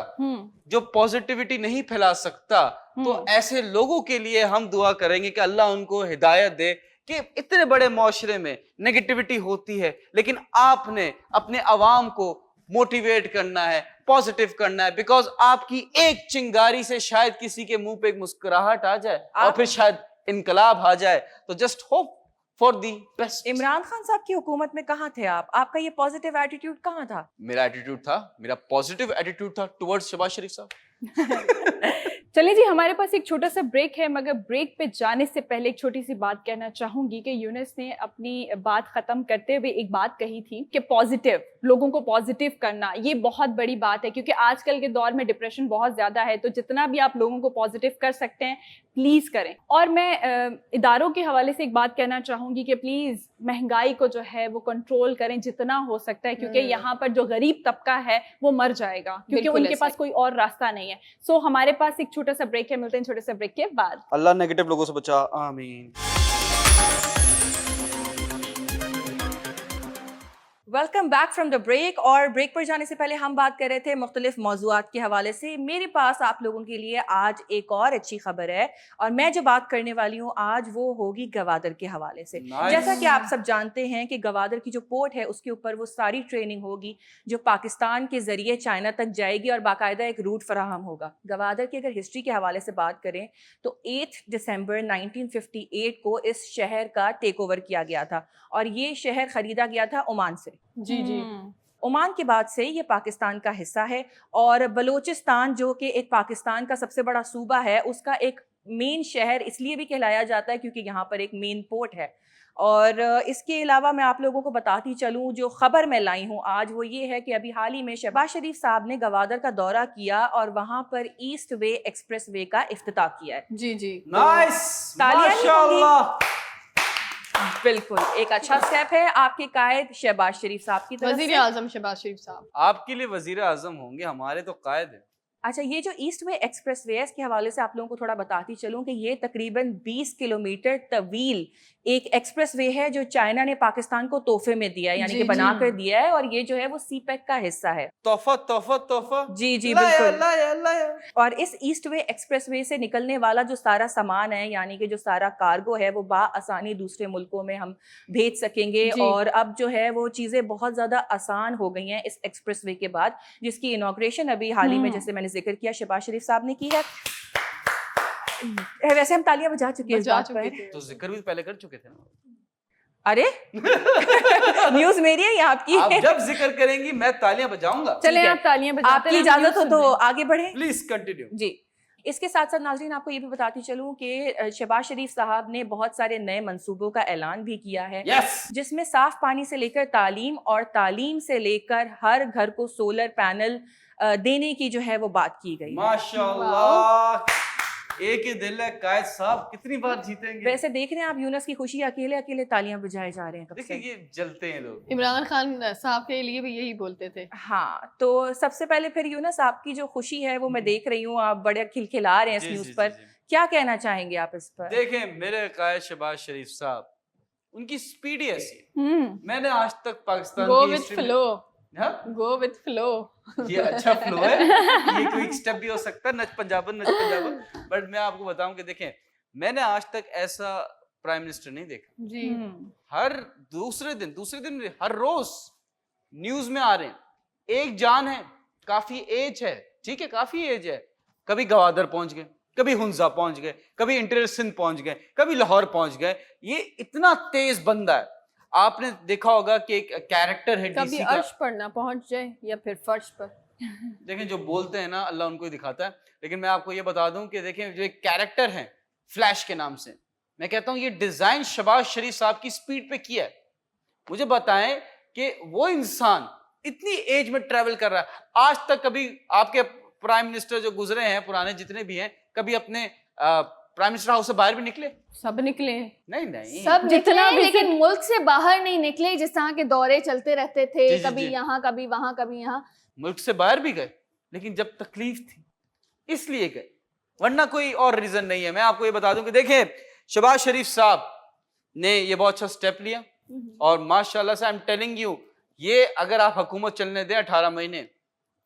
जो पॉजिटिविटी नहीं फैला सकता, तो ऐसे लोगों के लिए हम दुआ करेंगे कि अल्लाह उनको हिदायत दे कि इतने बड़े माशरे में नेगेटिविटी होती है, लेकिन आपने अपने अवाम को मोटिवेट करना है, पॉजिटिव करना है, बिकॉज आपकी एक चिंगारी से शायद किसी के मुंह पे एक मुस्कुराहट आ जाए और फिर शायद इनकलाब आ जाए। तो just hope for the best. Imran Khan साहब की हुकूमत में कहाँ थे आप? आपका ये पॉजिटिव एटीट्यूड कहाँ था? मेरा एटीट्यूड था, मेरा पॉजिटिव एटीट्यूड था टुवर्ड्स शहबाज शरीफ साहब। चलिए जी, हमारे पास एक छोटा सा ब्रेक है, मगर ब्रेक पे जाने से पहले एक छोटी सी बात कहना चाहूंगी कि यूनिस ने अपनी बात खत्म करते हुए एक बात कही थी कि पॉजिटिव, लोगों को पॉजिटिव करना, ये बहुत बड़ी बात है, क्योंकि आजकल के दौर में डिप्रेशन बहुत ज्यादा है। तो जितना भी आप लोगों को पॉजिटिव कर सकते हैं प्लीज करें। और मैं इदारों के हवाले से एक बात कहना चाहूंगी कि प्लीज महंगाई को जो है वो कंट्रोल करें जितना हो सकता है, क्योंकि यहाँ पर जो गरीब तबका है वो मर जाएगा, क्योंकि बिल्कुल उनके ऐसा पास कोई और रास्ता नहीं है। सो हमारे पास एक छोटा सा ब्रेक है, मिलते हैं छोटे से ब्रेक के बाद। अल्लाह नेगेटिव लोगों से बचा, आमीन। Welcome back from the break. और ब्रेक पर जाने से पहले हम बात कर रहे थे मुख्तलिफ मौज़ूआत के हवाले से। मेरे पास आप लोगों के लिए आज एक और अच्छी खबर है, और मैं जो बात करने वाली हूँ आज वो होगी गवादर के हवाले से। Nice। जैसा कि आप सब जानते हैं कि गवादर की जो पोर्ट है उसके ऊपर वो सारी ट्रेनिंग होगी जो पाकिस्तान के जरिए चाइना तक जाएगी, और बाकायदा एक रूट फराहम होगा। गवादर की अगर हिस्ट्री के हवाले से बात करें तो 8 दिसंबर 1958 को इस शहर का टेक ओवर किया गया था, और ये शहर खरीदा गया था ओमान से। जी जी। ओमान के बाद से ये पाकिस्तान का हिस्सा है, और बलूचिस्तान जो कि एक पाकिस्तान का सबसे बड़ा सूबा है, उसका एक मेन शहर इसलिए भी कहलाया जाता है क्योंकि यहाँ पर एक मेन पोर्ट है। और इसके अलावा मैं आप लोगों को बताती चलूँ, जो खबर मैं लाई हूँ आज वो ये है कि अभी हाल ही में शहबाज शरीफ साहब ने गवादर का दौरा किया और वहाँ पर ईस्ट वे एक्सप्रेस वे का इफ्तिताह किया है। जी जी। नाइस, तालियां नहीं माशाअल्लाह। बिल्कुल एक अच्छा स्टेप है आपके कायद शहबाज शरीफ साहब की तरफ वजीर से। आजम शहबाज शरीफ साहब आपके लिए वजीर आजम होंगे, हमारे तो कायद है। अच्छा, ये जो ईस्ट वे एक्सप्रेस वे है इसके हवाले से आप लोगों को थोड़ा बताती चलूं कि ये तकरीबन 20 किलोमीटर तवील एक एक्सप्रेस वे है जो चाइना ने पाकिस्तान को तोहफे में दिया है, यानी जी, कि बना जी। कर दिया है, और ये जो है वो सीपैक का हिस्सा है। तोहफा तोहफा तोहफा। जी जी लाया, बिल्कुल। लाया, लाया। और इस ईस्ट वे एक्सप्रेस वे से निकलने वाला जो सारा सामान है, यानी कि जो सारा कार्गो है, वो बाआसानी दूसरे मुल्कों में हम भेज सकेंगे। जी। और अब जो है वो चीज़ें बहुत ज़्यादा आसान हो गई हैं इस एक्सप्रेस वे के बाद, जिसकी इनॉग्रेशन अभी हाल ही में, जैसे मैंने जिक्र किया, शहबाज शरीफ साहब ने की है। वैसे हम तालियां बजा चुके हैं इस बजा बात चुके पर। थे। तो जिक्र भी पहले कर चुके थे ना। अरे न्यूज़ मेरी है या आपकी? आप जब जिक्र करेंगी मैं तालियां बजाऊंगा। चले ठीक है। आप तालियां बजाते आपकी रहें, इजाजत हो न्यूज़ तो सुन रहे हैं। आगे बढ़े प्लीज कंटिन्यू। जी। इसके साथ साथ नाज़रीन आपको ये भी बताती चलूं कि शहबाज शरीफ साहब ने बहुत सारे नए मंसूबों का ऐलान भी किया है, यस। जिसमें साफ पानी से लेकर तालीम और तालीम से लेकर हर घर को सोलर पैनल देने की जो है वो बात की गई है। माशाअल्लाह। एक ही दिल है कायद साहब, कितनी बार जीतेंगे। वैसे देख रहे हैं आप यूनस की खुशी, अकेले अकेले तालियां बजाए जा रहे हैं कब देखिए से। ये जलते हैं लोग। इमरान खान साहब के लिए भी यही बोलते थे। हाँ, तो सबसे पहले फिर यूनस आपकी जो खुशी है वो मैं देख रही हूँ, आप बड़े खिलखिला रहे हैं इस जी, न्यूज जी, पर, जी, जी। क्या कहना चाहेंगे आप इस पर? देखें मेरे कायद शहबाज शरीफ साहब, उनकी स्पीड ही ऐसी है। हम्म मैंने आज तक पाकिस्तान गो की विद हिस्ट्री में फ्लो, हाँ? Go with flow. ये अच्छा फ्लो है, ये कोई स्टेप भी हो सकता है, नच पंजाबन नच पंजाबन। बट मैं आपको बताऊं कि देखें मैंने आज तक ऐसा प्राइम मिनिस्टर नहीं देखा। जी हर दूसरे दिन हर रोज न्यूज में आ रहे हैं, एक जान है, काफी एज है, ठीक है काफी एज है, कभी गवादर पहुंच गए, कभी हुंजा पहुंच गए, कभी इंटीरियर सिंध पहुंच गए, कभी लाहौर पहुंच गए। ये इतना तेज बंदा है। आपने देखा होगा कि एक कैरेक्टर है कभी डीसी का। अर्श पर ना पहुंच जाए या फिर फर्श पर। देखें जो बोलते हैं ना अल्लाह उनको ही दिखाता है, लेकिन मैं आपको ये बता दूं कि देखें जो एक कैरेक्टर है फ्लैश के नाम से, मैं कहता हूं ये डिजाइन शहबाज शरीफ साहब की स्पीड पे किया है। मुझे बताएं कि वो इंसान इतनी एज में ट्रेवल कर रहा है, आज तक कभी आपके प्राइम मिनिस्टर जो गुजरे हैं पुराने जितने भी हैं, कभी अपने प्राइम मिनिस्टर हाउस से बाहर भी निकले? सब निकले हैं। नहीं सब जितना निकले, भी लेकिन मुल्क से बाहर नहीं निकले। जिस तरह के दौरे चलते रहते थे, जी, जी, कभी जी। यहाँ कभी वहां कभी यहाँ। मुल्क से बाहर भी गए, लेकिन जब तकलीफ थी इसलिए गए, वरना कोई और रीजन नहीं है। मैं आपको ये बता दूं कि देखें शहबाज शरीफ साहब ने ये बहुत अच्छा स्टेप लिया और माशाल्लाह से आई एम टेलिंग यू, ये अगर आप हुकूमत चलने दें 18 महीने,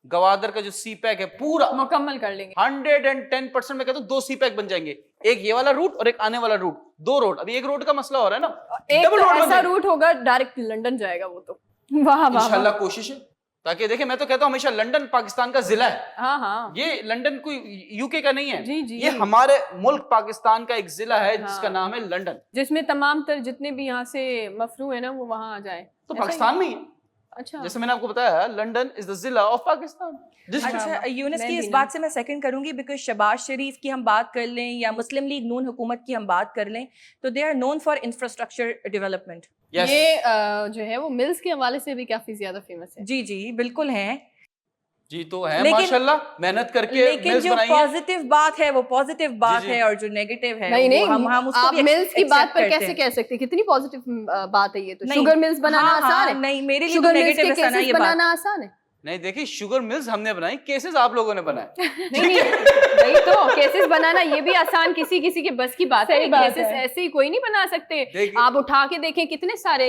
गवादर का जो सी पैक है पूरा मुकम्मल कर लेंगे। 110% मैं कहता हूँ 2 सी पैक बन जाएंगे, एक ये वाला रूट और एक आने वाला रूट, 2 रोड। अभी एक रोड का मसला हो रहा है ना, एक डबल तो रोड बन ऐसा जाएंगे। रूट होगा डायरेक्ट लंदन जाएगा वो तो। वाह वाह इंशाल्लाह कोशिश है, ताकि देखें मैं तो कहता हूँ हमेशा लंदन पाकिस्तान का जिला है। हाँ ये लंदन कोई यूके का नहीं है, जी, जी, ये जी। हमारे मुल्क पाकिस्तान का एक जिला है जिसका हाँ। नाम है लंदन। जिसमें तमाम तर जितने भी यहाँ से मफरू है ना वो वहाँ आ जाए। तो ऐसा पाकिस्तान ही? में ही है। अच्छा जैसे मैंने आपको बताया लंदन इज द जिला ऑफ पाकिस्तान। अच्छा यूनस मैं की भी इस ना। बात से मैं सेकंड करूंगी, बिकॉज शहबाज शरीफ की हम बात कर लें या मुस्लिम लीग नून हुकूमत की हम बात कर लें, तो they are known for infrastructure development. Yes. ये जो है वो मिल्स के हवाले से भी काफी ज्यादा फेमस है। जी जी बिल्कुल हैं, जी तो है लेकिन- माशाल्लाह, मेहनत करके लेकिन मिल्स जो बनाई है। पॉजिटिव बात है वो पॉजिटिव बात जी, जी। है और जो नेगेटिव है नहीं वो नहीं, हम उसको आप भी मिल्स की accept बात पर करते कैसे हैं। कह सकते हैं? कितनी पॉजिटिव बात है ये तो। नहीं, शुगर मिल्स बनाना हाँ, आसान हाँ, है। नहीं मेरे लिए शुगर तो मिल्स के नेगेटिव है ना केसेस ये बात। बनाना आसान है। नहीं देखिए शुगर मिल्स हमने बनाई, केसेस आप लोगों ने बनाए। नहीं नहीं नहीं, तो केसेस बनाना ये भी आसान किसी किसी के बस की बात है। सही बात केसेस है। ऐसे ही कोई नहीं बना सकते। देखिए- आप उठा के देखें कितने सारे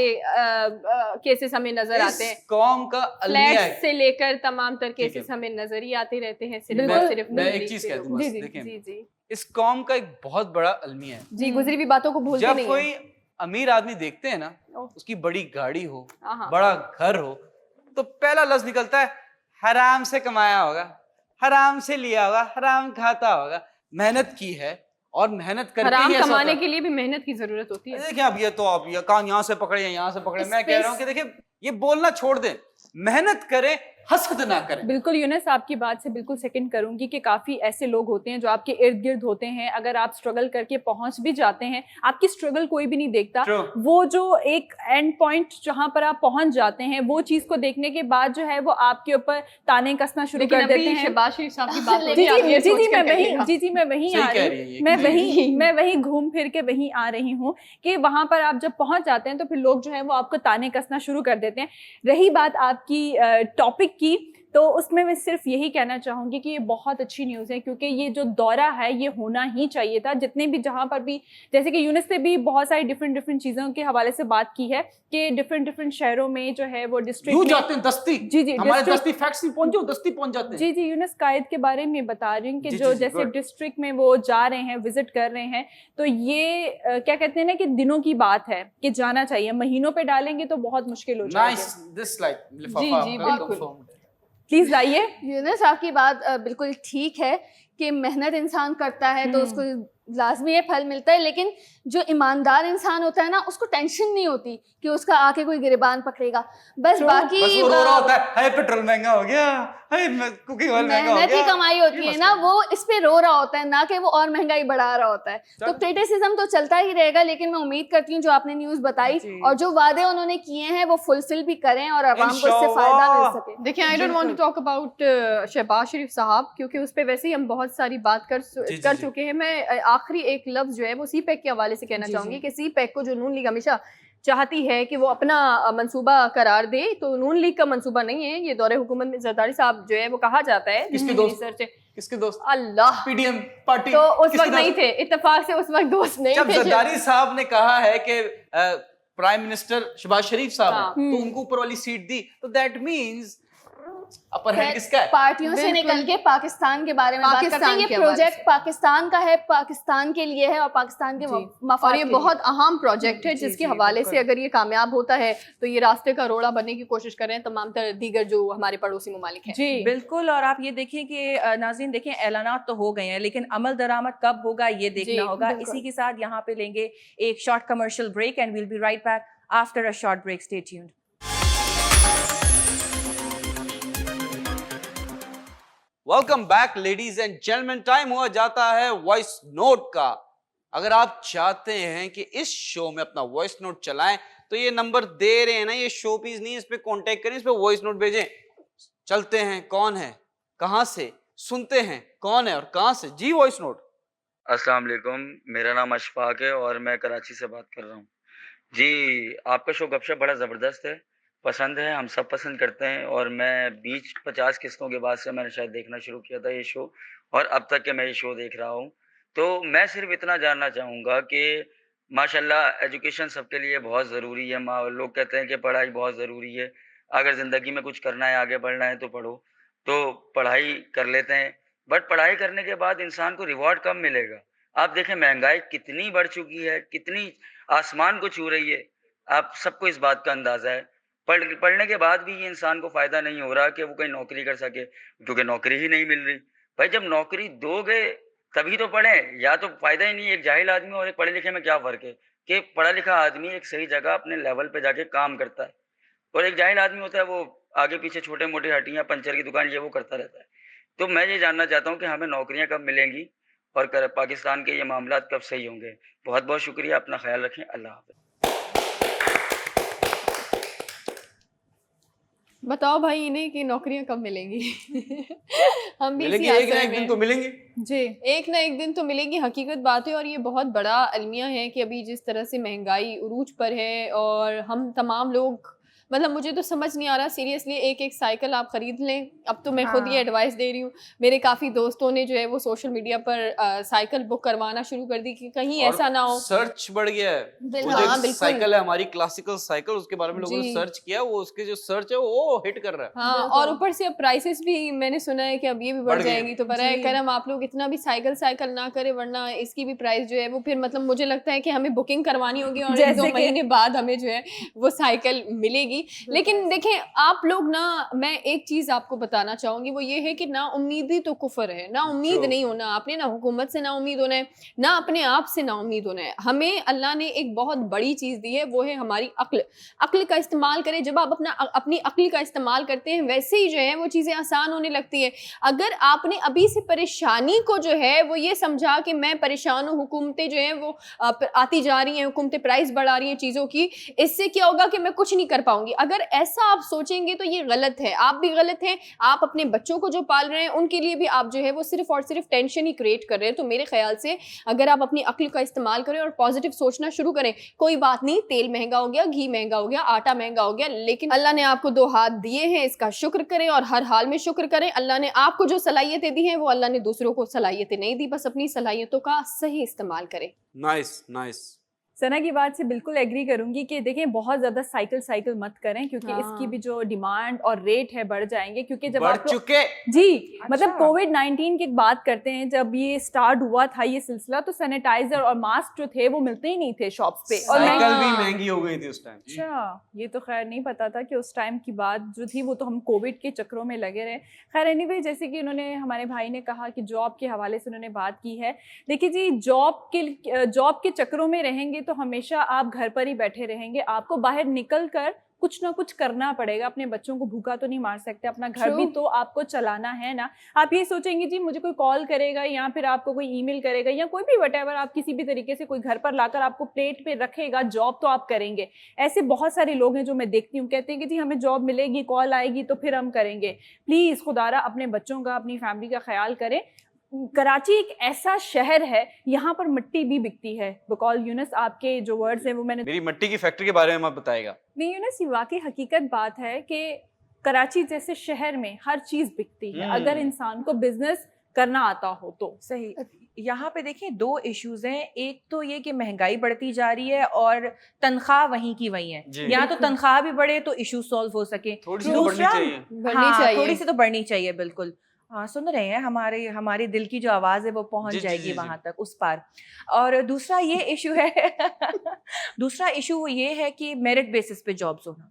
केसेस हमें नजर आते हैं। इस कौम का अलमिया फ्लैट है। से लेकर तमाम तर ठीक है। केसेस हमें नजर ही आते रहते हैं। सिर्फ बिल्कुल। और सिर्फ मैं मिल्क एक चीज के कह लोग। दूं बस, जी, जी, देखें जी जी इस कौम का एक बहुत बड़ा अलमिया है। जी, गुजरी हुई बातों को भूलते जब नहीं कोई हैं। अमीर आदमी देखते हैं ना, ओह। उसकी बड़ी गाड़ी हो, हाँ। बड़ा घर हो, तो पहला लफ्ज निकलता है हराम से कमाया होगा, हराम से लिया होगा, हराम खाता होगा। मेहनत की है और मेहनत करके हराम ही ऐसा कमाने होता है। के लिए भी मेहनत की जरूरत होती है। देखिए अब ये तो आप ये कान यहाँ से पकड़े यहाँ से पकड़े, मैं कह रहा हूँ कि देखिए ये बोलना छोड़ दें, मेहनत करें, हसद ना करें। बिल्कुल यूनस आपकी बात से बिल्कुल सेकंड करूंगी कि काफी ऐसे लोग होते हैं जो आपके इर्द गिर्द होते हैं, अगर आप स्ट्रगल करके पहुंच भी जाते हैं आपकी स्ट्रगल कोई भी नहीं देखता। True. वो जो एक एंड पॉइंट जहां पर आप पहुंच जाते हैं वो चीज को देखने के बाद जो है वो आपके ऊपर ताने कसना शुरू लेकिन कर देते अभी हैं। शहबाज शरीफ साहब की बात हो जी रही है, आप जी ये जी जी सोच मैं कर वही कहिएगा। जी मैं वही सही आ कह रही रही है ये, हूँ, नहीं। मैं वही घूम फिर के वही आ रही हूँ कि वहां पर आप जब पहुंच जाते हैं तो फिर लोग जो है वो आपको ताने कसना शुरू कर देते हैं। रही बात आपकी टॉपिक की, तो उसमें मैं सिर्फ यही कहना चाहूंगी कि ये बहुत अच्छी न्यूज़ है, क्योंकि ये जो दौरा है ये होना ही चाहिए था। जितने भी जहां पर भी, जैसे कि यूनिस ने भी बहुत सारी डिफरेंट चीज़ों के हवाले से बात की है कि डिफरेंट शहरों में जो है वो यूं डिस्ट्रिक्ट जाते हैं दस्ती, जी जी हमारे district- दस्ती फैक्ट्स नहीं पहुंचे, दस्ती पहुंच जाते हैं। जी जी यूनिस कायद के बारे में बता रही हूँ कि जी, जो जी, जी, जैसे good. डिस्ट्रिक्ट में वो जा रहे हैं, विजिट कर रहे हैं, तो ये क्या कहते हैं ना कि दिनों की बात है कि जाना चाहिए। महीनों पे डालेंगे तो बहुत मुश्किल हो नाइस जाएगा। दिस स्लाइड जी, बिल्कुल। प्लीज लाइए। यूनुस आपकी बात बिल्कुल ठीक है कि मेहनत इंसान करता है तो उसको लाजमी ये फल मिलता है, लेकिन जो ईमानदार इंसान होता है ना, उसको टेंशन नहीं होती कि उसका आके कोई गिरबान पकड़ेगा। बस बाकी बस वो रो रहा होता है, हाय पेट्रोल महंगा हो गया, हाय कुकिंग ऑयल महंगा हो मेहनत गया। की कमाई होती ये है ना, मसला वो इस पे रो रहा होता है, ना कि वो और महंगाई बढ़ा रहा होता है। तो चलो। क्रिटिसिज्म तो चलता ही रहेगा, लेकिन मैं उम्मीद करती हूँ जो आपने न्यूज़ बताई जी। और जो वादे उन्होंने किए हैं वो फुलफिल भी करें और आवाम को इससे फायदा मिल सके। देखिए, I don't want to talk about Shahbaz Sharif sahab, क्योंकि उस पे वैसे ही हम बहुत सारी बात कर जी। चुके हैं। मैं आखिरी एक लफ्ज जो है वो सी पैक के हवाले से कहना चाहूंगी कि सी पैक को जो नून लीग हमेशा चाहती है कि वो अपना मंसूबा करार दे, तो नून लीग का मंसूबा नहीं है ये। दौरे हुकूमत में जरदारी साहब जो है वो कहा जाता है किसके जिनकी दोस्त? रिसर्च है, किसके दोस्त? अल्लाह, पीडीएम पार्टी। तो उस किसके वक्त नहीं दोस्त? थे, इत्तेफाक से उस वक्त दोस्त नहीं जब थे। जरदारी साहब ने कहा है कि प्राइम मिनिस्टर शहबाज शरीफ साहब हाँ। हैं, तो उनको ऊपर वाली सीट दी, तो दैट मींस अपर हैंड खैर, किसका है? पार्टियों से बिल्कुल। निकल के पाकिस्तान के बारे में बात करते हैं। पाकिस्तान ये के हवाले प्रोजेक्ट से। पाकिस्तान का है, पाकिस्तान के लिए है और पाकिस्तान के जी। मफाद और ये के लिए। बहुत अहम प्रोजेक्ट है जी, जिसके जी, हवाले से बिल्कुल। अगर ये कामयाब होता है तो ये रास्ते का रोड़ा बनने की कोशिश कर रहे हैं तमाम दीगर जो हमारे पड़ोसी ममालिक हैं। जी बिल्कुल। और आप ये देखिए कि नाज़रीन देखें, ऐलानात तो हो गए हैं, लेकिन अमल दरामद कब होगा ये देखना जी, होगा। बिल्कुल। इसी के साथ यहाँ पे लेंगे एक short commercial break and we'll be right back after a short break. Stay tuned. Welcome back ladies and gentleman. Time हुआ जाता है वॉइस नोट का। अगर आप चाहते हैं कि इस शो में अपना वॉइस नोट चलाएं, तो ये नंबर दे रहे हैं ना, ये शो पीस नहीं, इस पे कांटेक्ट करें, इस पे वॉइस नोट भेजें। चलते हैं, कौन है, कहां से, सुनते हैं कौन है और कहां से। जी वॉइस नोट। अस्सलाम वालेकुम, मेरा नाम अशफाक है और मैं कराची से बात कर रहा हूँ। जी, आपका शो गपशप बड़ा ज़बरदस्त है, पसंद है, हम सब पसंद करते हैं। और मैं 20-50 किस्तों के बाद से मैंने शायद देखना शुरू किया था ये शो, और अब तक के मैं ये शो देख रहा हूँ। तो मैं सिर्फ इतना जानना चाहूँगा कि माशाल्लाह एजुकेशन सबके लिए बहुत ज़रूरी है। लोग कहते हैं कि पढ़ाई बहुत ज़रूरी है, अगर ज़िंदगी में कुछ करना है, आगे बढ़ना है तो पढ़ो। तो पढ़ाई कर लेते हैं, बट पढ़ाई करने के बाद इंसान को रिवॉर्ड कब मिलेगा? आप देखें महंगाई कितनी बढ़ चुकी है, कितनी आसमान को छू रही है, आप सबको इस बात का अंदाज़ा है। पढ़ने के बाद भी ये इंसान को फ़ायदा नहीं हो रहा कि वो कहीं नौकरी कर सके, क्योंकि नौकरी ही नहीं मिल रही। भाई जब नौकरी दोगे तभी तो पढ़ें, या तो फ़ायदा ही नहीं है। एक जाहिल आदमी और एक पढ़े लिखे में क्या फ़र्क है? कि पढ़ा लिखा आदमी एक सही जगह अपने लेवल पे जाके काम करता है, और एक जाहिल आदमी होता है वो आगे पीछे छोटे-मोटे हट्टियाँ, पंचर की दुकान, ये वो करता रहता है। तो मैं ये जानना चाहता हूँ कि हमें नौकरियाँ कब मिलेंगी और पाकिस्तान के ये मामलात कब सही होंगे? बहुत-बहुत शुक्रिया, अपना ख्याल रखें, अल्लाह हाफ़िज़। बताओ भाई इन्हें कि नौकरियां कब मिलेंगी। हम भी इसी मिलेंगे, एक ना आशा एक दिन में तो मिलेंगे। जी एक ना एक दिन तो मिलेगी, हकीकत बात है। और ये बहुत बड़ा अलमिया है कि अभी जिस तरह से महंगाई उरूज पर है और हम तमाम लोग, मतलब मुझे तो समझ नहीं आ रहा सीरियसली, एक साइकिल आप खरीद लें। अब तो मैं खुद ये हाँ। एडवाइस दे रही हूँ, मेरे काफ़ी दोस्तों ने जो है वो सोशल मीडिया पर साइकिल बुक करवाना शुरू कर दी कि कहीं और ऐसा ना हो। सर्च बढ़ गया है। बिल्कुल, वो जो हाँ, एक बिल्कुल। साइकिल है हमारी क्लासिकल साइकिल, उसके बारे में लोगों ने जी। सर्च किया, वो उसके जो सर्च है वो हिट कर रहा है। हाँ, और ऊपर से अब प्राइसेस भी मैंने सुना है कि अब ये भी बढ़ बढ़ गई। जाएंगी। तो बराए जी। करम आप लोग इतना भी साइकिल ना करें, वरना इसकी भी प्राइस जो है वो फिर, मतलब मुझे लगता है कि हमें बुकिंग करवानी होगी और जैसे 1-2 कि- महीने बाद हमें जो है वो साइकिल मिलेगी। लेकिन देखें आप लोग ना, मैं एक चीज आपको बताना चाहूंगी, वो ये है कि ना उम्मीदी तो कुफर है। ना उम्मीद True. नहीं होना आपने, ना हुकूमत से ना उम्मीद होना है, ना अपने आप से ना उम्मीद होना है। हमें अल्लाह ने एक बहुत बड़ी चीज दी है, वो है हमारी अक्ल। अक्ल का इस्तेमाल करें। जब आप अपनी अक्ल का इस्तेमाल करते हैं, वैसे ही जो है वो चीजें आसान होने लगती है। अगर आपने अभी से परेशानी को जो है वो ये समझा कि मैं परेशान हूँ, हुकूमतें जो है वो आती जा रही हैं, हुकूमतें प्राइस बढ़ा रही हैं चीजों की, इससे क्या होगा कि मैं कुछ नहीं कर पाऊंगी। अगर ऐसा आप सोचेंगे तो ये गलत है, आप भी गलत हैं। आप अपने बच्चों को जो पाल रहे हैं उनके लिए भी आप जो है वो सिर्फ और सिर्फ टेंशन ही क्रिएट कर रहे हैं। तो मेरे ख्याल से अगर आप अपनी अक्ल का इस्तेमाल करें और पॉजिटिव सोचना शुरू करें, कोई बात नहीं, तेल महंगा हो गया, घी महंगा हो गया, आटा महंगा हो गया, लेकिन अल्लाह ने आपको 2 हाथ दिए हैं, इसका शुक्र करें और हर हाल में शुक्र करें। अल्लाह ने आपको जो सलाहियतें दी हैं वो अल्लाह ने दूसरों को सलाहियतें नहीं दी, बस अपनी सलाहियतों का सही इस्तेमाल करें। Nice nice. सना की बात से बिल्कुल एग्री करूंगी कि देखें बहुत ज्यादा साइकिल मत करें, क्योंकि हाँ। इसकी भी जो डिमांड और रेट है बढ़ जाएंगे, क्योंकि जब बढ़ आप लोग चुके जी मतलब अच्छा। कोविड-19 की बात करते हैं, जब ये स्टार्ट हुआ था ये सिलसिला, तो सैनिटाइजर और मास्क जो थे वो मिलते ही नहीं थे शॉप्स पे। और साइकिल मैं भी महंगी हो गई थी उस टाइम। अच्छा, ये तो खैर नहीं पता था कि उस टाइम की बात जो थी वो तो हम कोविड के चक्रों में लगे रहे। खैर एनीवे, जैसे कि उन्होंने हमारे भाई ने कहा कि जॉब के हवाले से उन्होंने बात की है। देखिए जी, जॉब के चक्रों में रहेंगे तो हमेशा आप घर पर ही बैठे रहेंगे, आपको बाहर निकल कर कुछ ना कुछ करना पड़ेगा। अपने बच्चों को भूखा तो नहीं मार सकते, अपना घर भी True. तो आपको चलाना है ना। आप ये सोचेंगे जी मुझे कोई कॉल करेगा या फिर आपको कोई ईमेल करेगा या कोई भी व्हाटएवर, आप किसी भी तरीके से कोई घर पर लाकर आपको प्लेट पे रखेगा, जॉब तो आप करेंगे। ऐसे बहुत सारे लोग हैं जो मैं देखती हूँ, कहते हैं कि जी हमें जॉब मिलेगी, कॉल आएगी तो फिर हम करेंगे। प्लीज खुदारा अपने बच्चों का, अपनी फैमिली का ख्याल करें। कराची एक ऐसा शहर है, यहाँ पर मिट्टी भी बिकती है। बकौल यूनुस, आपके जो वर्ड्स हैं वो मैंने मेरी मिट्टी की फैक्ट्री के बारे में आप बताएगा। नहीं यूनुस, ये वाकई हकीकत बात है कि कराची जैसे शहर में हर चीज बिकती है अगर इंसान को बिजनेस करना आता हो तो। सही। यहाँ पे देखिए दो इश्यूज हैं, एक तो ये कि महंगाई बढ़ती जा रही है और तनख्वाह वहीं की वहीं है। जी। या तो तनख्वाह भी बढ़े तो इशू सॉल्व हो सके, थोड़ी सी तो बढ़नी दूसरा- चाहिए। बढ़नी हाँ, चाहिए। थोड़ी सी तो बढ़नी चाहिए, बिल्कुल। हाँ, सुन रहे हैं, हमारे दिल की जो आवाज है वो पहुंच जी, जी, जाएगी जी, जी। वहां तक, उस पार। और दूसरा ये इशू है दूसरा इशू ये है कि मेरिट बेसिस पे जॉब्स होना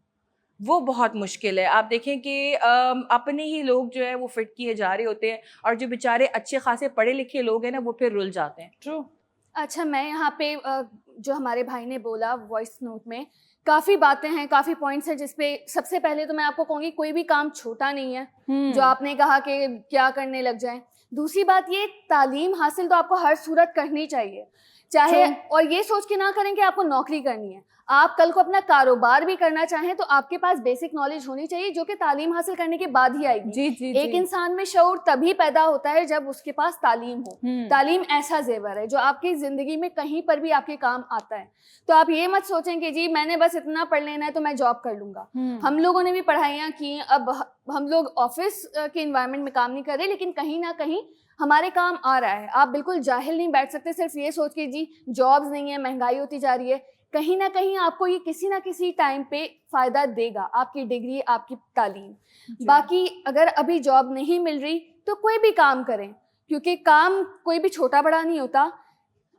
वो बहुत मुश्किल है। आप देखें कि अपने ही लोग जो है वो फिट किए जा रहे होते हैं और जो बेचारे अच्छे खासे पढ़े लिखे लोग हैं ना वो फिर रुल जाते हैं। ट्रू। अच्छा, मैं यहाँ पे जो हमारे भाई ने बोला वॉइस नोट में काफ़ी बातें हैं, काफ़ी पॉइंट्स हैं, जिसपे सबसे पहले तो मैं आपको कहूँगी कोई भी काम छोटा नहीं है जो आपने कहा कि क्या करने लग जाएं। दूसरी बात ये, तालीम हासिल तो आपको हर सूरत करनी चाहिए, चाहे और ये सोच के ना करें कि आपको नौकरी करनी है। आप कल को अपना कारोबार भी करना चाहें तो आपके पास बेसिक नॉलेज होनी चाहिए, जो कि तालीम हासिल करने के बाद ही आएगी। जी जी एक इंसान में शऊर तभी पैदा होता है जब उसके पास तालीम हो। तालीम ऐसा जेवर है जो आपकी ज़िंदगी में कहीं पर भी आपके काम आता है। तो आप ये मत सोचें कि जी मैंने बस इतना पढ़ लेना है तो मैं जॉब कर लूँगा। हम लोगों ने भी पढ़ाइयाँ की, अब हम लोग ऑफिस के इन्वायरमेंट में काम नहीं कर रहे, लेकिन कहीं ना कहीं हमारे काम आ रहा है। आप बिल्कुल जाहिल नहीं बैठ सकते सिर्फ ये सोच के जी जॉब्स नहीं है, महंगाई होती जा रही है। कहीं ना कहीं आपको ये किसी ना किसी टाइम पे फ़ायदा देगा, आपकी डिग्री, आपकी तालीम। बाकी अगर अभी जॉब नहीं मिल रही तो कोई भी काम करें, क्योंकि काम कोई भी छोटा बड़ा नहीं होता।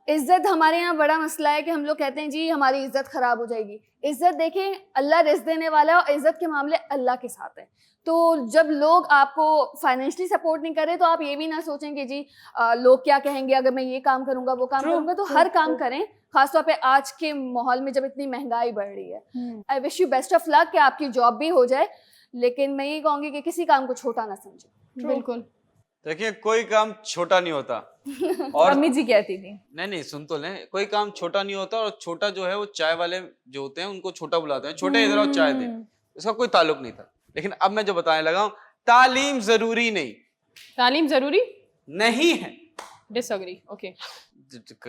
इज़्ज़त हमारे यहाँ बड़ा मसला है कि हम लोग कहते हैं जी हमारी इज़्ज़त ख़राब हो जाएगी। इज़्ज़त देखें, अल्लाह रिज़्क़ देने वाला है और इज़्ज़त के मामले अल्लाह के साथ है। तो जब लोग आपको फाइनेंशियली सपोर्ट नहीं कर रहे तो आप ये भी ना सोचें कि जी लोग क्या कहेंगे अगर मैं ये काम करूँगा वो काम करूँगा। तो हर काम करें, खासतौर पे आज के माहौल में जब इतनी महंगाई बढ़ रही है। आई wish you best of luck कि आपकी जॉब भी हो जाए, लेकिन मैं ये कहूँगी कि किसी काम को छोटा ना समझें। बिल्कुल। देखिए, कोई काम छोटा नहीं होता। और अम्मी जी कहती थी नहीं सुन तो लें, कोई काम छोटा नहीं होता। और छोटा जो है वो चाय वाले जो होते हैं उनको छोटा बुलाते हैं, छोटे इधर आओ चाय दे, इसका कोई ताल्लुक नहीं था। लेकिन अब मैं जो बताने लगा हूँ, तालीम जरूरी नहीं, तालीम जरूरी नहीं है। डिसएग्री। ओके,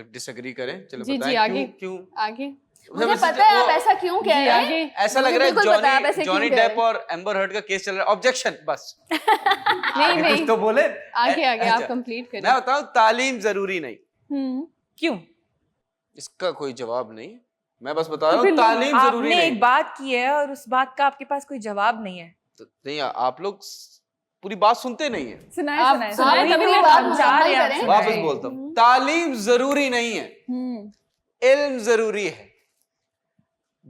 डिसएग्री करें, चलो जी, बताएं जी, आगे। क्यों आगे। मुझे पता है आप ऐसा क्यों कह जी, रहे आगे। हैं। ऐसा लग मुझे रहा है बिल्कुल पता है आप ऐसे जॉनी क्यों कह डेप रहे और एम्बर हर्ड का केस चल रहा है। ऑब्जेक्शन, बस नहीं कुछ नहीं, तो बोले। आगे आगे आप अच्छा। कंप्लीट करें। मैं बताऊं, तालीम जरूरी नहीं। क्यों? इसका कोई जवाब नहीं, मैं बस बता रहा तो हूँ फिर तालीम जरूरी आपने नहीं। एक बात की है और उस बात का आपके पास कोई जवाब नहीं है। तो नहीं, आप लोग पूरी बात सुनते नहीं है। सुनाए आप सुनाए सुनाए सुनाए। तभी तो मैं बात बात चाह रहे हैं करें। आपसे। वापस बोलता हूँ, तालीम जरूरी नहीं है, इल्म जरूरी है।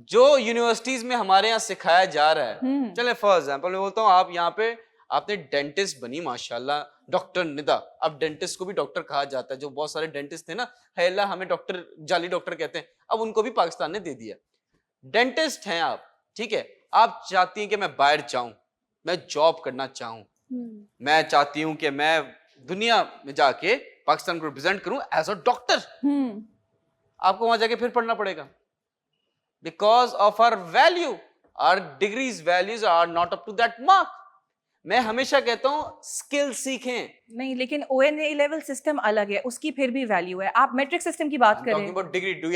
जो यूनिवर्सिटीज में हमारे यहाँ सिखाया जा रहा है, चले फॉर एग्जांपल मैं बोलता हूँ, आप यहाँ पे आपने डेंटिस्ट बनी माशाल्लाह, डॉक्टर निदा। अब डेंटिस्ट को भी डॉक्टर कहा जाता है। जो बहुत सारे डेंटिस्ट थे ना, है अल्लाह हमें डॉक्टर, जाली डॉक्टर कहते हैं, अब उनको भी पाकिस्तान ने दे दिया। डेंटिस्ट हैं आप, ठीक है। आप चाहती हैं कि मैं बाहर जाऊं, मैं जॉब करना चाहूं, मैं चाहती हूं कि मैं दुनिया में जाके पाकिस्तान को रिप्रेजेंट करूं एज अ डॉक्टर। आपको वहां जाके फिर पढ़ना पड़ेगा, because of our value, our degrees values are not up to that mark. मैं हमेशा कहता हूं स्किल सीखें। नहीं, लेकिन ONA लेवल सिस्टम अलग है, उसकी फिर भी वैल्यू है। आप मैट्रिक सिस्टम की बात I'm करें। talking about degree. Do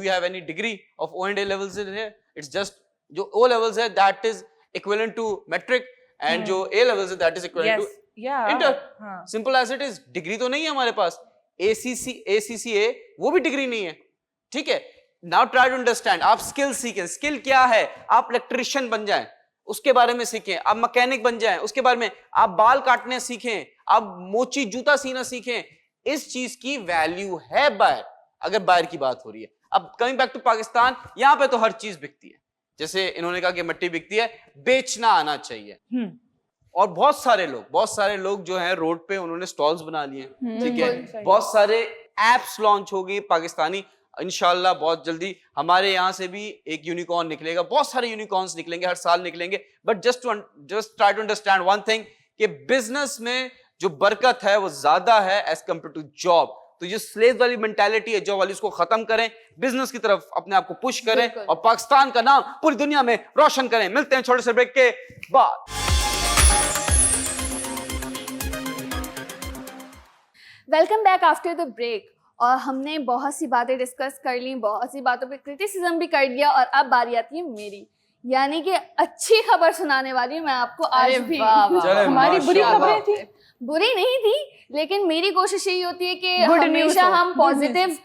you have any degree of O&A levels in here? It's just जो O levels है that is equivalent to metric and जो A levels है that is equivalent Yes, to yeah, inter. हाँ। Simple as it is. Degree तो नहीं है हमारे पास। ACCA वो भी डिग्री नहीं है, ठीक है। नाउ ट्राई टू अंडरस्टैंड, आप स्किल सीखें। स्किल क्या है? आप इलेक्ट्रिशियन बन जाएं, उसके बारे में सीखें। आप मैकेनिक बन जाएं, उसके बारे में। आप बाल काटने सीखें, आप मोची जूता सीना सीखें। इस चीज की वैल्यू है बाहर, अगर बाहर की बात हो रही है। अब कमिंग बैक टू पाकिस्तान, यहां पे तो हर चीज बिकती है। जैसे इन्होंने कहा कि मिट्टी बिकती है, बेचना आना चाहिए। और बहुत सारे लोग जो हैं रोड पे, उन्होंने स्टॉल्स बना लिए, ठीक है। बहुत सारे एप्स लॉन्च हो गई पाकिस्तानी। इंशाल्लाह बहुत जल्दी हमारे यहाँ से भी एक यूनिकॉर्न निकलेगा, बहुत सारे यूनिकॉर्न्स निकलेंगे, हर साल निकलेंगे। But just try to understand one thing, कि बिजनेस में जो बरकत है वो ज्यादा है एज कम्पेयर टू जॉब। तो ये स्लेव वाली मेंटालिटी है, जॉब वाली, उसको खत्म करें, बिजनेस की तरफ अपने आप को पुश करें और पाकिस्तान का नाम पूरी दुनिया में रोशन करें। मिलते हैं छोटे से ब्रेक के बाद। Welcome back after the break. और हमने बहुत सी बातें डिस्कस कर ली, बहुत सी बातों पे क्रिटिसिज्म भी कर लिया, और अब बारी आती है मेरी, यानी कि अच्छी खबर सुनाने वाली हूँ मैं आपको आज भी। हमारी बुरी खबरें थी, बुरी नहीं थी, लेकिन मेरी कोशिश यही होती है कि Good news हमेशा हो, हम good पॉजिटिव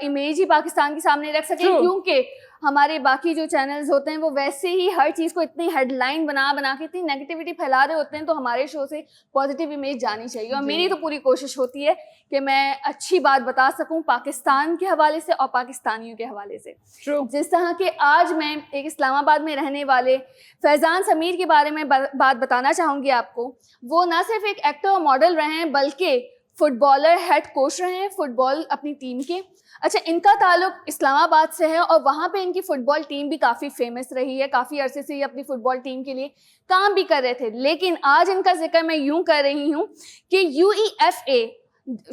इमेज ही पाकिस्तान के सामने रख सकें, True. क्योंकि हमारे बाकी जो चैनल्स होते हैं वो वैसे ही हर चीज़ को इतनी हेडलाइन बना बना के इतनी नेगेटिविटी फैला रहे होते हैं, तो हमारे शो से पॉजिटिव इमेज जानी चाहिए। और मेरी तो पूरी कोशिश होती है कि मैं अच्छी बात बता सकूं पाकिस्तान के हवाले से और पाकिस्तानियों के हवाले से। True. जिस तरह के आज मैं एक इस्लामाबाद में रहने वाले फैज़ान समीर के बारे में बात बताना चाहूँगी आपको। वो ना सिर्फ एक एक्टर और मॉडल रहे हैं, बल्कि फुटबॉलर, हेड कोच रहे हैं फुटबॉल अपनी टीम के। अच्छा, इनका ताल्लुक इस्लामाबाद से है और वहाँ पे इनकी फ़ुटबॉल टीम भी काफ़ी फेमस रही है। काफ़ी अरसे से ये अपनी फ़ुटबॉल टीम के लिए काम भी कर रहे थे। लेकिन आज इनका जिक्र मैं यूँ कर रही हूँ कि UEFA,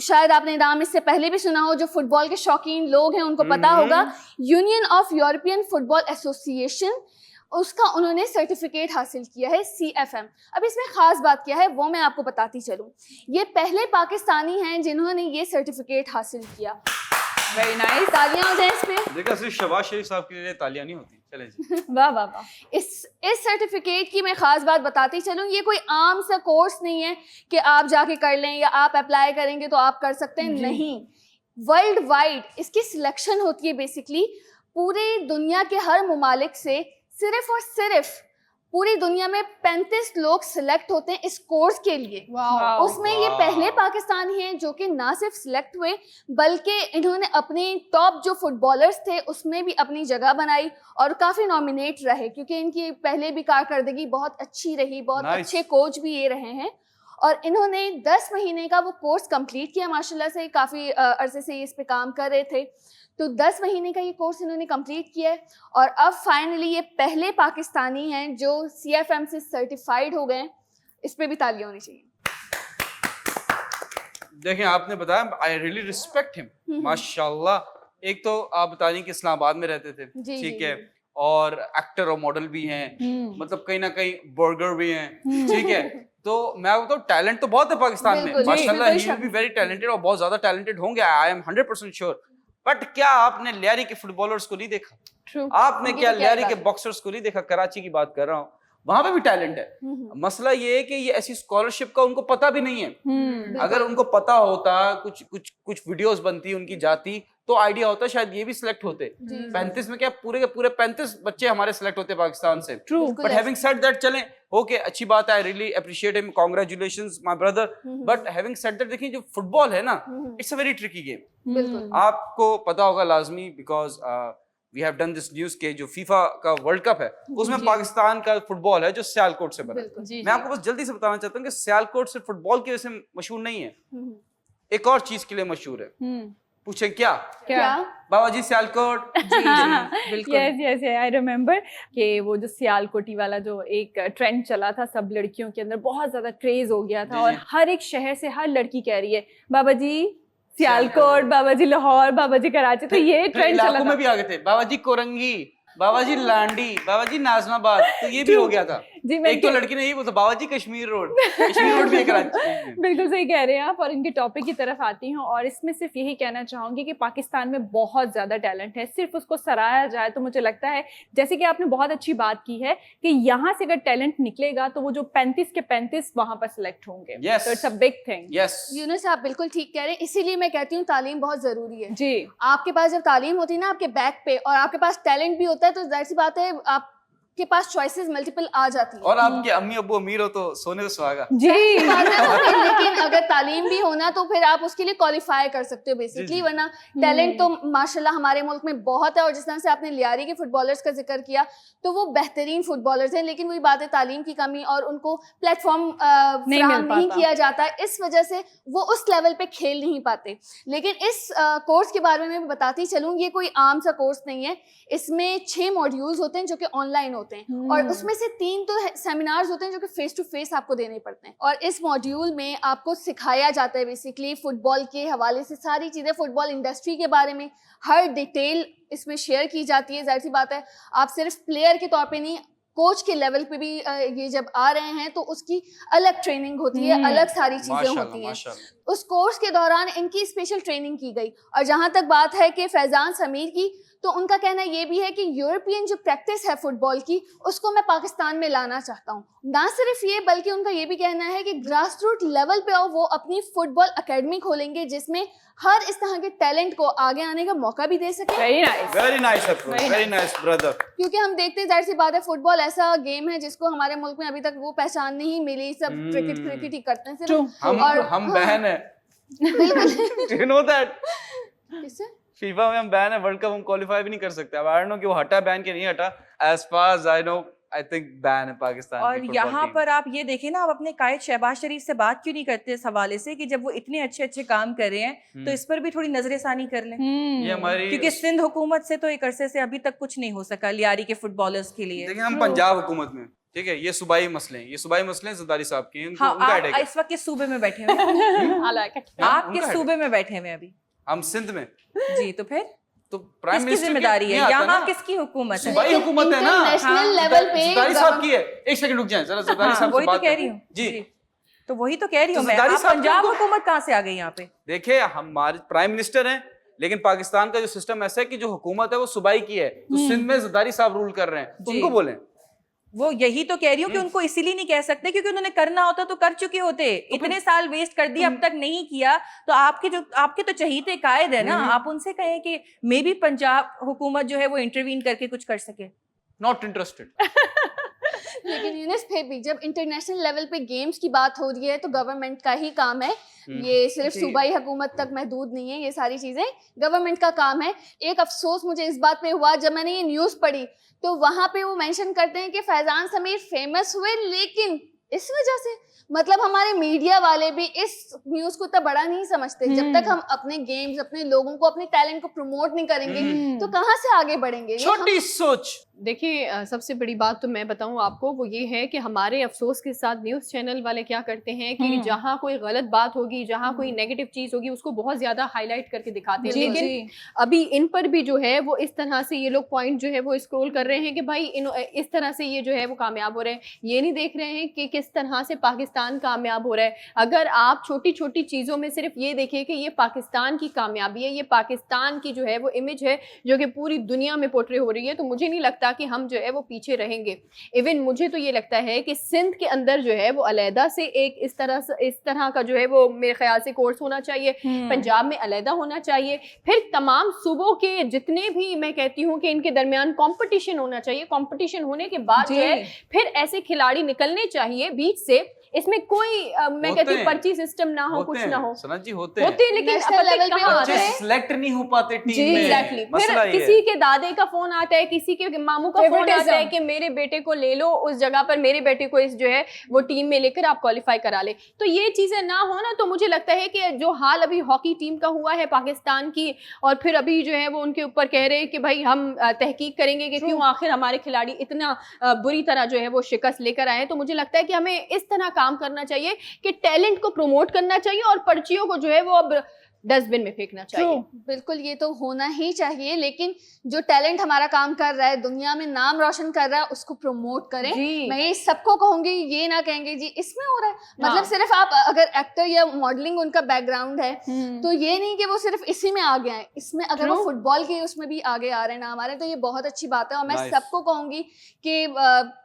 शायद आपने नाम इससे पहले भी सुना हो, जो फुटबॉल के शौकीन लोग हैं उनको पता होगा, union of European football association, उसका उन्होंने सर्टिफिकेट हासिल किया है, CFM। अब इसमें ख़ास बात क्या है वो मैं आपको बताती चलूँ। ये पहले पाकिस्तानी हैं जिन्होंने ये सर्टिफिकेट हासिल किया। वेरी नाइस, तालियां हो जाए इस पे। देखा, सिर्फ शहबाज शरीफ साहब के लिए तालियां नहीं होती। चले जी। वाह वाह वाह। इस सर्टिफिकेट की मैं ख़ास बात बताती चलूँ, ये कोई आम सा कोर्स नहीं है कि आप जाके कर लें या आप अप्लाई करेंगे तो आप कर सकते हैं, नहीं। वर्ल्ड वाइड इसकी सिलेक्शन होती है। बेसिकली पूरे दुनिया के हर मुमालिक से सिर्फ और सिर्फ पूरी दुनिया में 35 लोग सिलेक्ट होते हैं इस कोर्स के लिए। उसमें ये पहले पाकिस्तानी हैं जो कि ना सिर्फ सिलेक्ट हुए, बल्कि इन्होंने अपने टॉप जो फुटबॉलर्स थे उसमें भी अपनी जगह बनाई और काफ़ी नॉमिनेट रहे, क्योंकि इनकी पहले भी कारकर्दगी बहुत अच्छी रही, बहुत अच्छे कोच भी ये रहे हैं। और इन्होंने 10 महीने का वो कोर्स कंप्लीट किया माशाल्लाह से। काफ़ी अरसे से इस पे काम कर रहे थे, तो 10 महीने का ये कोर्स इन्होंने कंप्लीट किया है और अब फाइनली ये पहले पाकिस्तानी हैं जो CFM से सर्टिफाइड हो गए। इस पे भी तालियां होनी चाहिए। देखें, आपने बताया, आई रियली रिस्पेक्ट हिम, माशाल्लाह। एक तो आप बता रही कि इस्लामाबाद में रहते थे, ठीक है, और एक्टर और मॉडल भी हैं, मतलब कहीं ना कहीं बर्गर भी हैं, ठीक है। तो मैं बताऊं, टैलेंट तो बहुत है पाकिस्तान में माशाल्लाह। He will be very talented और बहुत ज्यादा टैलेंटेड होंगे, आई एम 100% श्योर। बट क्या आपने लियारी के फुटबॉलर्स को नहीं देखा? True. आपने क्या लियारी के बॉक्सर्स को नहीं देखा? कराची की बात कर रहा हूँ, वहां पे भी टैलेंट है। मसला ये है कि ये ऐसी स्कॉलरशिप का उनको पता भी नहीं है। अगर उनको पता होता, कुछ वीडियोस बनती, उनकी जाती, तो आइडिया होता, शायद ये भी सिलेक्ट होते। 35 में क्या पूरे के पूरे 35 बच्चे हमारे सिलेक्ट होते पाकिस्तान से। बट हैविंग सेड दैट, चलें, ओके, अच्छी बात है, I really appreciate him, congratulations my brother. But having said that, देखिए जो फुटबॉल है ना, it's a very tricky game. आपको पता होगा लाजमी, because we have done this news के जो फीफा का वर्ल्ड कप है उसमें पाकिस्तान का फुटबॉल है जो सियालकोट से बना। मैं आपको बस जल्दी से बताना चाहता हूँ कि सियालकोट सिर्फ फुटबॉल की वजह से मशहूर नहीं है, एक और चीज के लिए मशहूर है। पूछें क्या? Baba ji Sialkot. Yes yes, I remember कि वो जो सियालकोटी वाला जो एक ट्रेंड चला था, सब लड़कियों के अंदर बहुत ज्यादा क्रेज हो गया था और हर एक शहर से हर लड़की कह रही है बाबा जी सियालकोट, बाबा जी लाहौर, बाबा जी कराची। तो ये ट्रेंड चला था। में भी आ गए थे, बाबा जी कोरंगी, बाबा जी लांडी, बाबा जी नाजमाबाद, तो ये भी हो गया था। जी मैं एक तो लड़की ने यही बोला बाबा जी कश्मीर रोड भी है कराची में। बिल्कुल सही कह रहे हैं आप। और इनके टॉपिक की तरफ आती हूँ और इसमें सिर्फ यही कहना चाहूंगी कि पाकिस्तान में बहुत ज्यादा टैलेंट है, सिर्फ उसको सराहा जाए तो मुझे लगता है, जैसे कि आपने बहुत अच्छी बात की है कि यहाँ से अगर टैलेंट निकलेगा तो वो जो 35 के 35 वहां पर सिलेक्ट होंगे। Yes. तो it's a big thing. Yes Yunus आप बिल्कुल ठीक कह रहे हैं, इसीलिए मैं कहती हूँ तालीम बहुत जरूरी है। जी आपके पास जब तालीम होती है ना आपके बैक पे, और आपके पास टैलेंट भी होता है, तो जाहिर सी बात है आपके पास चॉइसेस मल्टीपल आ जाती है। और आपके अम्मी अब्बू अमीर हो तो सोने तो सुहागा। जी लेकिन अगर तालीम भी होना तो फिर आप उसके लिए क्वालिफाई कर सकते हो बेसिकली, वरना टैलेंट तो माशाल्लाह हमारे मुल्क में बहुत है। और जिस तरह से आपने लियारी के फुटबॉलर्स का जिक्र किया तो वो बेहतरीन फुटबॉलर्स हैं, लेकिन वही बात है तालीम की कमी और उनको प्लेटफॉर्म नहीं किया जाता, इस वजह से वो उस लेवल पे खेल नहीं पाते। लेकिन इस कोर्स के बारे में मैं बताती चलूँ, ये कोई आम सा कोर्स नहीं है, इसमें 6 मॉड्यूल्स होते हैं जो कि ऑनलाइन होते हैं और उसमें से 3 तो सेमिनार्स होते हैं जो कि फेस टू फेस आपको देने पड़ते हैं। और इस मॉड्यूल में आपको सिखाया जाता है बेसिकली फुटबॉल के हवाले से सारी चीज़ें, फुटबॉल इंडस्ट्री के बारे में हर डिटेल इसमें शेयर की जाती है। जाहिर सी बात है आप सिर्फ प्लेयर के तौर पे नहीं, कोच के लेवल पे भी ये जब आ रहे हैं तो उसकी अलग ट्रेनिंग होती है, अलग सारी चीज़ें होती हैं। उस कोर्स के दौरान इनकी स्पेशल ट्रेनिंग की गई। और जहाँ तक बात है कि फैज़ान समीर की, तो उनका कहना ये भी है कि यूरोपियन जो प्रैक्टिस है फुटबॉल की उसको मैं पाकिस्तान में लाना चाहता हूँ। ना सिर्फ ये बल्कि उनका ये भी कहना है कि ग्रास रूट लेवल पे वो अपनी फुटबॉल अकेडमी खोलेंगे जिसमें हर इस तरह के टैलेंट को आगे आने का मौका भी दे सके। Very nice brother. क्योंकि हम देखते हैं जाहिर सी बात है फुटबॉल ऐसा गेम है जिसको हमारे मुल्क में अभी तक वो पहचान नहीं मिली, सब क्रिकेट ही करते हैं सिर्फ। हम बहन है Do you know that? किससे? फीफा में हम बैन है, वर्ल्ड कप हम क्वालिफाई भी नहीं कर सकते। अब आई डोंट नो कि वो हटा बैन के नहीं हटा, as far as I know I think ban है पाकिस्तान। और यहाँ पर आप ये देखें ना, आप अपने कायद शहबाज शरीफ से बात क्यों नहीं करते इस हवाले से कि जब वो इतने अच्छे अच्छे काम कर रहे हैं तो इस पर भी थोड़ी नजरसानी कर लें। ये हमारी, क्योंकि सिंध हुकूमत से तो एक अरसे से अभी तक कुछ नहीं हो सका लियारी के फुटबॉलर्स के लिए। देखिए हम पंजाब हुकूमत में, ठीक है, ये सूबाई मसले हैं, ये सूबाई मसले हैं ज़रदारी साहब के, हाँ, उनका हेडेक है। इस वक्त किस सूबे में बैठे हुए हैं? आप किस सूबे में बैठे हुए अभी? हम सिंध में। जी, तो फिर तो प्राइम किसकी मिनिस्टर जिम्मेदारी है? यहाँ किसकी हुकूमत है? सूबाई हुकूमत है ना, नेशनल लेवल पे ज़रदारी साहब की है। एक सेकंड रुक जाएं जरा, ज़रदारी साहब से वही तो बात कह रही हूँ जी। तो वही तो कह रही हूँ मैं, ज़रदारी आप साहब पंजाब को- हुकूमत कहाँ से आ गई यहाँ पे? देखिए हमारे प्राइम मिनिस्टर हैं, लेकिन पाकिस्तान का जो सिस्टम ऐसा है कि जो हुकूमत है वो सूबाई की है, तो सिंध में ज़रदारी साहब रूल कर रहे हैं, तो उनको बोलें। वो यही तो कह रही हूँ कि उनको इसीलिए नहीं कह सकते क्योंकि उन्होंने करना होता तो कर चुके होते। इतने साल वेस्ट कर दिए, अब तक नहीं किया, तो आपके तो चहीते कायद है ना, आप उनसे कहें कि मे बी पंजाब हुकूमत जो है वो इंटरवीन करके कुछ कर सके। Not interested. लेकिन यूनिस फिर भी जब इंटरनेशनल लेवल पे गेम्स की बात हो रही है तो गवर्नमेंट का ही काम है, ये सिर्फ सूबाई हुकूमत तक महदूद नहीं है, ये सारी चीजें गवर्नमेंट का काम है। एक अफसोस मुझे इस बात पे हुआ जब मैंने ये न्यूज़ पढ़ी, तो वहां पे वो मेंशन करते हैं कि फैजान समीर फेमस हुए, लेकिन इस वजह से मतलब हमारे मीडिया वाले भी इस न्यूज़ को इतना बड़ा नहीं समझते। जब तक हम अपने गेम्स, अपने लोगों को, अपने टैलेंट को प्रमोट नहीं करेंगे तो कहाँ से आगे बढ़ेंगे? छोटी सोच। देखिए सबसे बड़ी बात तो मैं बताऊं आपको, वो ये है कि हमारे अफसोस के साथ न्यूज़ चैनल वाले क्या करते हैं कि जहां कोई गलत बात होगी, जहां कोई नेगेटिव चीज़ होगी, उसको बहुत ज़्यादा हाईलाइट करके दिखाते हैं। लेकिन अभी इन पर भी जो है वो इस तरह से ये लोग पॉइंट जो है वो स्क्रॉल कर रहे हैं कि भाई इस तरह से ये जो है वो कामयाब हो रहे हैं। ये नहीं देख रहे हैं कि किस तरह से पाकिस्तान कामयाब हो रहा है। अगर आप छोटी छोटी चीज़ों में सिर्फ ये देखें कि ये पाकिस्तान की कामयाबी है, ये पाकिस्तान की जो है वो इमेज है जो कि पूरी दुनिया में पोर्ट्रे हो रही है, तो मुझे नहीं लगता कि हम जो है वो पीछे रहेंगे। इवन मुझे तो ये लगता है कि सिंध के अंदर जो है वो अलहदा से एक इस तरह का जो है वो मेरे ख्याल से कोर्स होना चाहिए, पंजाब में अलहदा होना चाहिए, फिर तमाम सूबों के जितने भी, मैं कहती हूँ कि इनके दरमियान कंपटीशन होना चाहिए। कंपटीशन होने के बाद जो है फिर ऐसे खिलाड़ी निकलने चाहिए बीच से, इसमें कोई मैं कहती हूँ पर्ची सिस्टम ना हो, कुछ ना हो। सनत जी होते हैं लेकिन नेशनल लेवल पे होते हैं, सिलेक्ट नहीं हो पाते टीम जी, में। एग्जैक्टली। मसला फिर ये किसी के दादे का फोन आता है, किसी के मामू का फोन आता है कि मेरे बेटे को ले लो उस जगह पर, मेरे बेटे को इस जो है वो टीम में लेकर आप क्वालिफाई करा ले। तो ये चीजें ना हो ना, तो मुझे लगता है कि जो हाल अभी हॉकी टीम का हुआ है पाकिस्तान की, और फिर अभी जो है वो उनके ऊपर कह रहे हैं कि भाई हम तहकीक करेंगे कि क्यों आखिर हमारे खिलाड़ी इतना बुरी तरह जो है वो शिकस्त लेकर आए। तो मुझे लगता है कि हमें इस तरह काम करना चाहिए कि टैलेंट को प्रमोट करना चाहिए और पर्चियों को जो है वो अब डस्टबिन में फेंकना चाहिए। बिल्कुल, ये तो होना ही चाहिए, लेकिन जो टैलेंट हमारा काम कर रहा है, दुनिया में नाम रोशन कर रहा है, उसको प्रमोट करें। जी। मैं ये सबको कहूंगी, ये ना कहेंगे जी इसमें हो रहा है, मतलब हाँ। सिर्फ आप अगर एक्टर या मॉडलिंग उनका बैकग्राउंड है तो ये नहीं कि वो सिर्फ इसी में आगे आए, इसमें अगर वो True. फुटबॉल के उसमें भी आगे आ रहे हैं ना हमारे, तो ये बहुत अच्छी बात है। और मैं Nice. सबको कहूंगी कि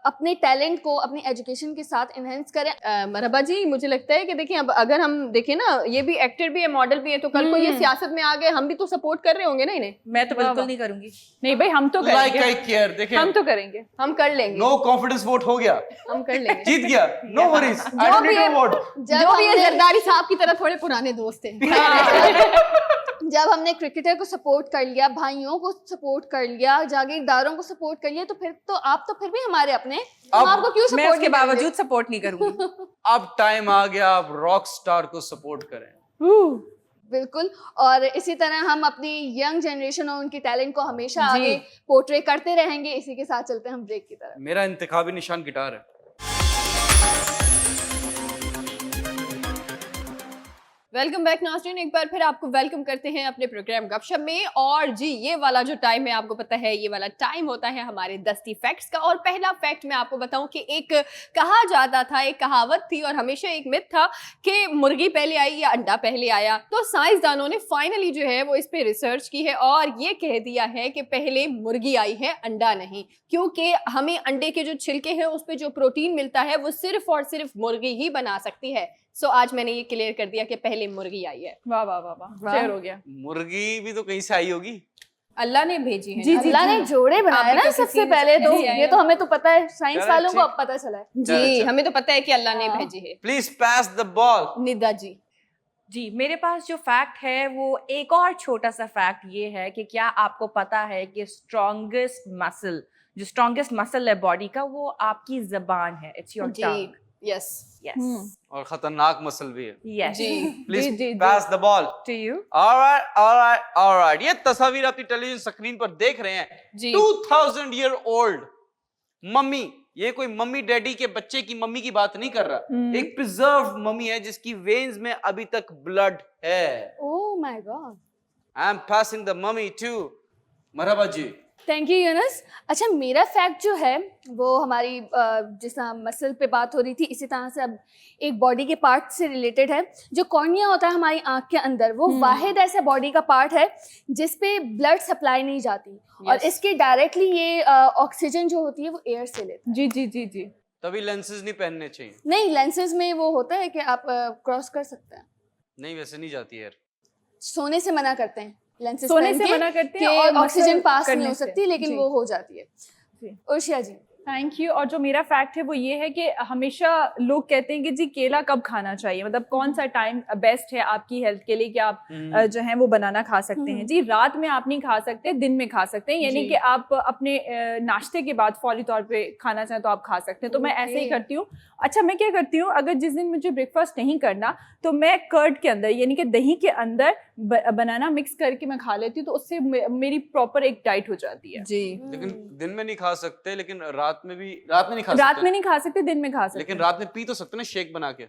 अपने टैलेंट को अपनी एजुकेशन के साथ इनहेंस करें। मरहबा जी, मुझे लगता है कि देखिए, अब अगर हम देखें ना, ये भी एक्टर भी है, मॉडल भी है, तो कल को ये सियासत में आ गए, हम भी तो सपोर्ट कर रहे होंगे ना इन्हें। मैं तो बिल्कुल नहीं करूंगी। नहीं भाई, हम तो लाइक करेंगे, आई केयर, देखिए हम तो करेंगे। हम कर लेंगे, नो कॉन्फिडेंस वोट हो गया, हम कर लेंगे। जीत गया, नो वरीज, आई जो डोंट भी नीड है, नो वोट। जो भी है, जरदारी साहब की तरह थोड़े पुराने दोस्त हैं। जब हमने क्रिकेटर को सपोर्ट कर लिया, भाइयों को सपोर्ट कर लिया, जागीरदारों को सपोर्ट कर लिया, तो फिर भी हमारे अपने, हम अब आपको क्यों मैं सपोर्ट उसके बावजूद सपोर्ट नहीं करूंगी। अब टाइम आ गया, आप रॉक स्टार को सपोर्ट करें। बिल्कुल। और इसी तरह हम अपनी यंग जनरेशन और उनकी टैलेंट को हमेशा जी। आगे पोर्ट्रे करते रहेंगे। इसी के साथ चलते हैं हम ब्रेक की तरफ। मेरा इंतखाबी निशान गिटार है। वेलकम बैक नाज़रीन, एक बार फिर आपको वेलकम करते हैं अपने प्रोग्राम गपशप में। और जी, ये वाला जो टाइम है, आपको पता है, ये वाला टाइम होता है हमारे दस्ती फैक्ट्स का। और पहला फैक्ट मैं आपको बताऊं कि एक कहा जाता था, एक कहावत थी और हमेशा एक मिथ था कि मुर्गी पहले आई या अंडा पहले आया। तो साइंसदानों ने फाइनली जो है वो इस पे रिसर्च की है और ये कह दिया है कि पहले मुर्गी आई है, अंडा नहीं। क्योंकि हमें अंडे के जो छिलके हैं उस पे जो प्रोटीन मिलता है वो सिर्फ और सिर्फ मुर्गी ही बना सकती है। सो आज मैंने ये क्लियर कर दिया कि पहले मुर्गी आई है। वाह वाह वाह वाह, क्लियर हो गया। मुर्गी भी तो कहीं से आई होगी। अल्लाह ने भेजी है। जी, जी, अल्लाह ने जोड़े बनाए आप भी ना तो सबसे किसी पहले, तो ऐसे आए ये हो। तो हमें तो पता है, साइंस चलो, वालों को ठीक। अब पता चला है। जी, हमें तो पता है कि अल्लाह ने भेजी है। Please pass the ball. Nida ji, जी, मेरे पास जो फैक्ट है वो एक और छोटा सा फैक्ट ये है कि क्या आपको पता है कि जो स्ट्रॉन्गेस्ट मसल है बॉडी का, वो आपकी जबान है। इट्स योर जी, टंग। यस, यस और खतरनाक मसल भी है। यस जी, प्लीज जी, pass the ball. To you. Alright, ये तस्वीर आप टेलीविजन स्क्रीन पर देख रहे हैं। जी। 2000 ईयर ओल्ड मम्मी, ये कोई मम्मी डैडी के बच्चे की मम्मी की बात नहीं कर रहा, एक प्रिजर्व मम्मी है जिसकी वेन्स में अभी तक ब्लड है। Oh my god, I am passing the mummy to Marhaba ji. Thank you Yunus. अच्छा, मेरा फैक्ट जो है वो हमारी जिस तरह मसल पे बात हो रही थी, इसी तरह से अब एक बॉडी के पार्ट से रिलेटेड है। जो कॉर्निया होता है हमारी आंख के अंदर, वो वाहिद ऐसा बॉडी का पार्ट है जिस पे ब्लड सप्लाई नहीं जाती और इसके डायरेक्टली ये ऑक्सीजन जो होती है वो एयर से लेता है। जी जी जी जी। तभी लेंसेज नहीं पहनने चाहिए। नहीं, लेंसेज में वो होता है कि आप क्रॉस कर सकते हैं, नहीं, वैसे नहीं जाती यार। सोने से मना करते हैं, लेंसेज सोने से मना करते हैं और ऑक्सीजन मसल पास नहीं करने हो से। सकती, लेकिन जी। वो हो जाती है। जी। उर्शिया जी, थैंक यू। और जो मेरा फैक्ट है वो ये है कि हमेशा लोग कहते हैं कि जी केला कब खाना चाहिए, मतलब कौन सा टाइम बेस्ट है आपकी हेल्थ के लिए कि आप जो है वो बनाना खा सकते हैं। जी, रात में आप नहीं खा सकते, दिन में खा सकते हैं, यानी जी। कि आप अपने नाश्ते के बाद फौरी तौर पे खाना चाहें तो आप खा सकते हैं। तो मैं ऐसे ही Okay. करती हूँ। अच्छा, मैं क्या करती हूँ, अगर जिस दिन मुझे ब्रेकफास्ट नहीं करना तो मैं कर्ड के अंदर यानी कि दही के अंदर बनाना मिक्स करके मैं खा लेती हूँ, तो उससे मेरी प्रॉपर एक डाइट हो जाती है। जी। लेकिन दिन में नहीं खा सकते, लेकिन रात में नहीं खा रात सकते। में नहीं खा सकते, दिन में खा सकते लेकिन हैं। रात में पी तो सकते ना, शेक बना के।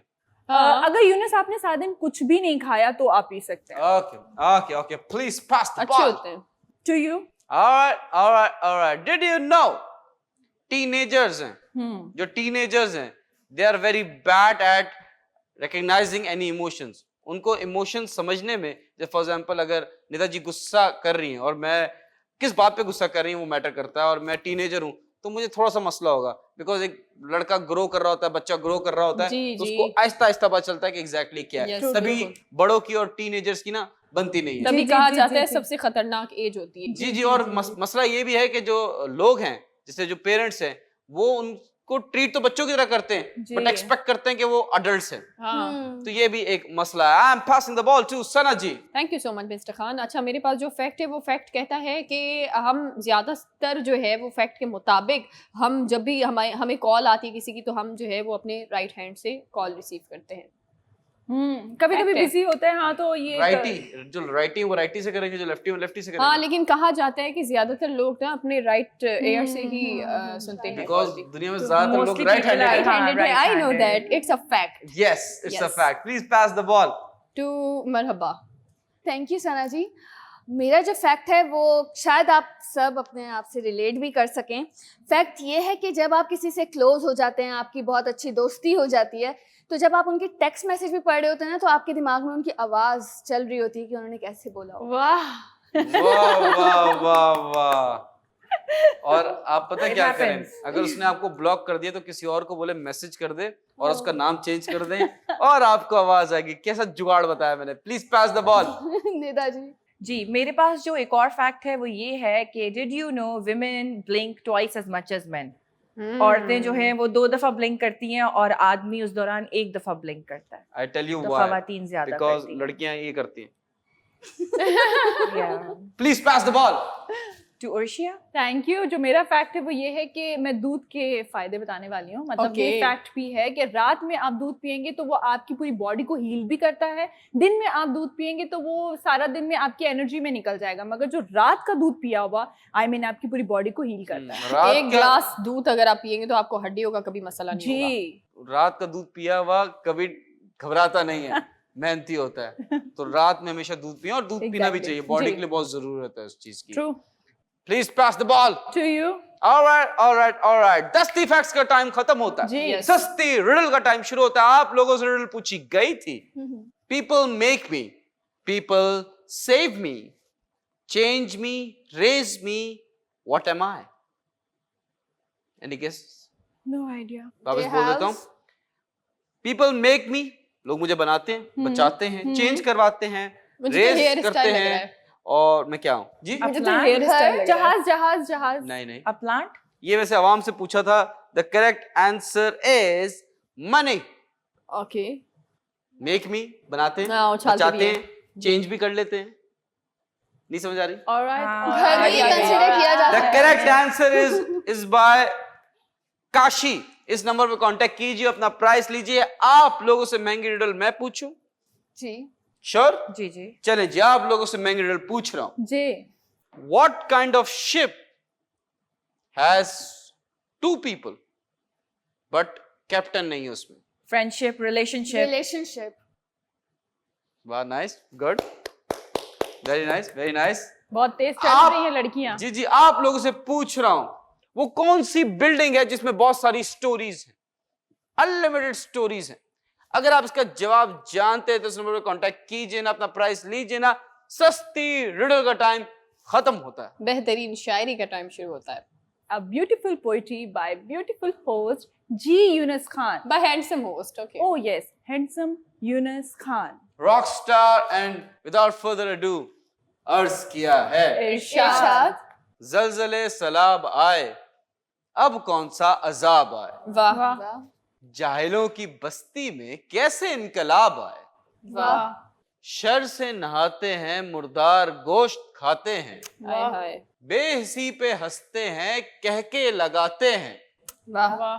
अगर यूनुस आपने सारा दिन कुछ भी नहीं खाया तो आप पी सकते हैं। Okay okay, please pass the अच्छे बॉल होते हैं। To you. Alright. Did you know teenagers हैं, जो टीनेजर्स हैं, they are very bad at recognising any emotions. उनको इमोशंस समझने में, जैसे फॉर एग्जांपल अगर निदा जी गुस्सा कर रही हैं और मैं किस बात पे गुस्सा कर रही हूँ वो मैटर करता है, और मैं टीनेजर हूँ तो मुझे थोड़ा सा मसला होगा, बिकॉज एक लड़का ग्रो कर रहा होता है, बच्चा ग्रो कर रहा होता है, जी, तो जी। उसको आहिस्ता आहिस्ता पता चलता है कि एग्जैक्टली क्या है। Yes, तभी बिल्कुल। बड़ों की और टीनेजर्स की ना बनती नहीं है। तभी जी, कहा जी, जाता जी, है जी। सबसे खतरनाक एज होती है। जी जी। और मसला ये भी है कि जो लोग हैं, जैसे जो पेरेंट्स हैं, वो उनको ट्रीट तो बच्चों की तरह करते हैं, जी। बट एक्सपेक्ट करते हैं कि वो अडल्ट्स हैं। हाँ, तो ये भी एक मसला है। I am passing the ball to Sana ji. Thank you so much mister Khan. अच्छा, मेरे पास जो फैक्ट है वो फैक्ट कहता है कि हम ज़्यादातर जो है वो फैक्ट के मुताबिक, हम जब भी हमें कॉल आती है किसी की, तो हम जो है वो अपने राइट हैंड से कॉल रिसीव करते हैं। कभी कभी Fact है। बिजी होता है। हाँ, तो ये राइटी, जो राइटी वो राइटी से करेंगे, जो लेफ्टी वो लेफ्टी से हाँ, करेंगे। लेकिन कहा जाता है कि ज्यादातर लोग ना अपने राइट एयर से ही सुनते हैं। बिकॉज दुनिया में ज्यादातर लोग mostly right people handed are- हैं। Right-handed है, I know right-handed. that, it's a fact. Yes, it's a Yes. Fact. Please pass the ball To Marhaba. Thank you Sana ji. मेरा जो फैक्ट है वो शायद आप सब अपने आप से रिलेट भी कर सकें। फैक्ट ये है कि जब आप किसी से क्लोज हो जाते हैं, आपकी बहुत अच्छी दोस्ती हो जाती है, तो जब आप उनके टेक्स्ट मैसेज भी पढ़ रहे होते हैं ना, तो आपके दिमाग में उनकी आवाज़ चल रही होती है कि उन्होंने कैसे बोला हो। वाह, वाह वाह वाह वाह। और आप पता It क्या करें, happens. अगर उसने आपको ब्लॉक कर दिया तो किसी और को बोले मैसेज कर दे और उसका नाम चेंज कर दें और आपको आवाज आएगी। कैसा जुगाड़ बताया मैंने। Please pass the ball. Nida ji. जी, मेरे पास जो एक और फैक्ट है वो ये है कि did you no women blink twice as much as men। औरतें जो हैं वो 2 दफा ब्लिंक करती हैं और आदमी उस दौरान 1 दफा ब्लिंक करता है। आई टेल यू तो व्हाई, खवातीन ज्यादा बिकॉज करती हैं। लड़कियां ये करती हैं। Yeah. Please pass the ball. To Urshia? Thank you. जो मेरा फैक्ट है वो ये है कि मैं दूध के फायदे बताने वाली हूँ। मतलब Okay. ये फैक्ट भी है कि रात में आप दूध पियेंगे तो वो आपकी पूरी बॉडी को हील भी करता है। दिन में आप दूध पियेंगे तो वो सारा दिन में आपकी एनर्जी में निकल जाएगा, मगर जो रात का दूध पिया हुआ आपकी पूरी बॉडी को हील करता है। रात एक का ग्लास दूध अगर आप पियेंगे तो आपको हड्डियों का कभी मसला नहीं होगा। जी, रात का दूध पिया हुआ कभी घबराता नहीं है, मेहनती होता है। तो रात में हमेशा दूध पिए और दूध पीना भी Exactly. चाहिए, बॉडी जी। के लिए बहुत जरूरत है उस चीज की। True. Please pass the ball. To you. Alright. दस्ती फैक्ट्स का टाइम खत्म होता है। जी। Yes. सस्ती रिडल का टाइम शुरू होता है। आप लोगों से रिडल पूछी गई थी। People make me, people save me, change me, raise me, what am I? Any guess? No idea. वापस They बोल देता हूँ। have- पीपल मेक मी, लोग मुझे बनाते हैं, बचाते हैं, चेंज करवाते हैं, मुझे तो रेज हेयर करते स्टाइल लग रहा हैं, है। और मैं क्या हूँ जी? मुझे तो Plant? हेयर स्टाइल लग रहा है। जहाज जहाज जहाज। नहीं नहीं, A plant? ये वैसे आवाम से पूछा था। The correct answer is money. Okay. Make me बनाते हैं, हाँ, उछालते भी बचाते हैं। हैं, चेंज भी कर लेते हैं। नहीं समझ आ रही? ऑलराइट। घर में ही आ गया। कंसिडर किया जा द सकता है। Correct answer is by Kashi. इस नंबर पे कांटेक्ट कीजिए, अपना प्राइस लीजिए। आप लोगों से महंगी रिडल मैं पूछूं? जी। श्योर? जी जी। चले जी, आप लोगों से महंगी रिडल पूछ रहा हूं। जी। What kind of ship has 2 people but captain नहीं है उसमें? Friendship, relationship. रिलेशनशिप। वाह, nice, good, very nice, very nice. बहुत तेज चल आप- रही हैं लड़कियां। जी जी, आप लोगों से पूछ रहा हूं, वो कौन सी बिल्डिंग है जिसमें बहुत सारी स्टोरीज हैं, अनलिमिटेड स्टोरीज हैं? अगर आप इसका जवाब जानते हैं तो इस नंबर पर कांटेक्ट कीजिए ना, अपना प्राइस लीजिए ना। सस्ती रिडल का टाइम खत्म होता है। बेहतरीन शायरी का टाइम शुरू होता है। A beautiful poetry by beautiful host G. Yunus Khan. By handsome host. Okay. Oh yes, handsome Yunus Khan. Rock star and without further ado अर्ज किया है। इरशाद। जलजले सलाब आए, अब कौन सा अजाब आए? वाह वाह जाहिलों की बस्ती में कैसे इनकलाब आए? वाह। शर से नहाते हैं, मुर्दार गोश्त खाते हैं, हाय हाय। बेहिसी पे हंसते हैं, कह के लगाते हैं। वाह वाह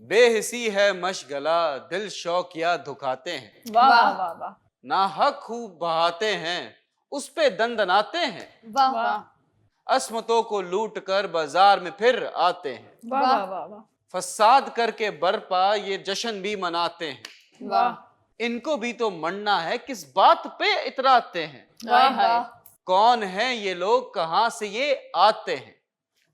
बेहिसी है मशगला, दिल शौक या दुखाते हैं। वाह वाह। वाह वाह ना हक खूब बहाते हैं, उस पे दंदनाते हैं। वाह वाह अस्मतों को लूट कर बाजार में फिर आते हैं। वाह वाह वाह वाह फसाद करके बरपा ये जश्न भी मनाते हैं। वाह। इनको भी तो मरना है, किस बात पे इतराते हैं। हाय हाय। कौन है ये लोग, कहां से ये आते हैं?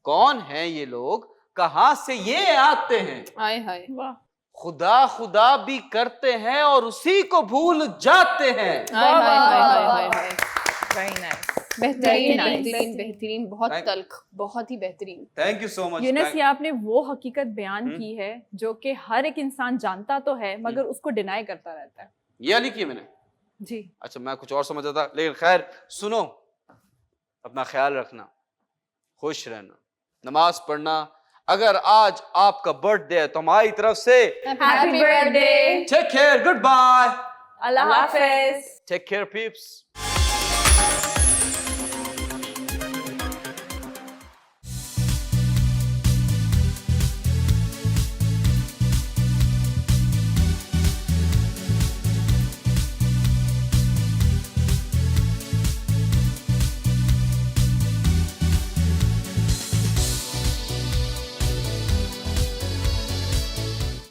कौन है ये लोग, कहां से ये आते हैं? हाय हाय। वाह खुदा खुदा भी करते हैं और उसी को भूल जाते हैं। हाय हाय हाय हाय हाय। Very nice. बेहतरीन nice. बेहतरीन बेहतरीन, बहुत Thank- तल्ख, बहुत ही बेहतरीन। Thank you so much. Yunus, ये आपने वो हकीकत बयान की है जो कि हर एक इंसान जानता तो है मगर उसको डिनाई करता रहता है। ये लिखी है मैंने। जी। अच्छा, मैं कुछ और समझा था, लेकिन खैर सुनो, अपना ख्याल रखना, खुश रहना, नमाज पढ़ना। अगर आज आपका बर्थडे है तो हमारी तरफ से happy birthday. Take care, good bye, अल्लाह हाफिज। Take care peeps.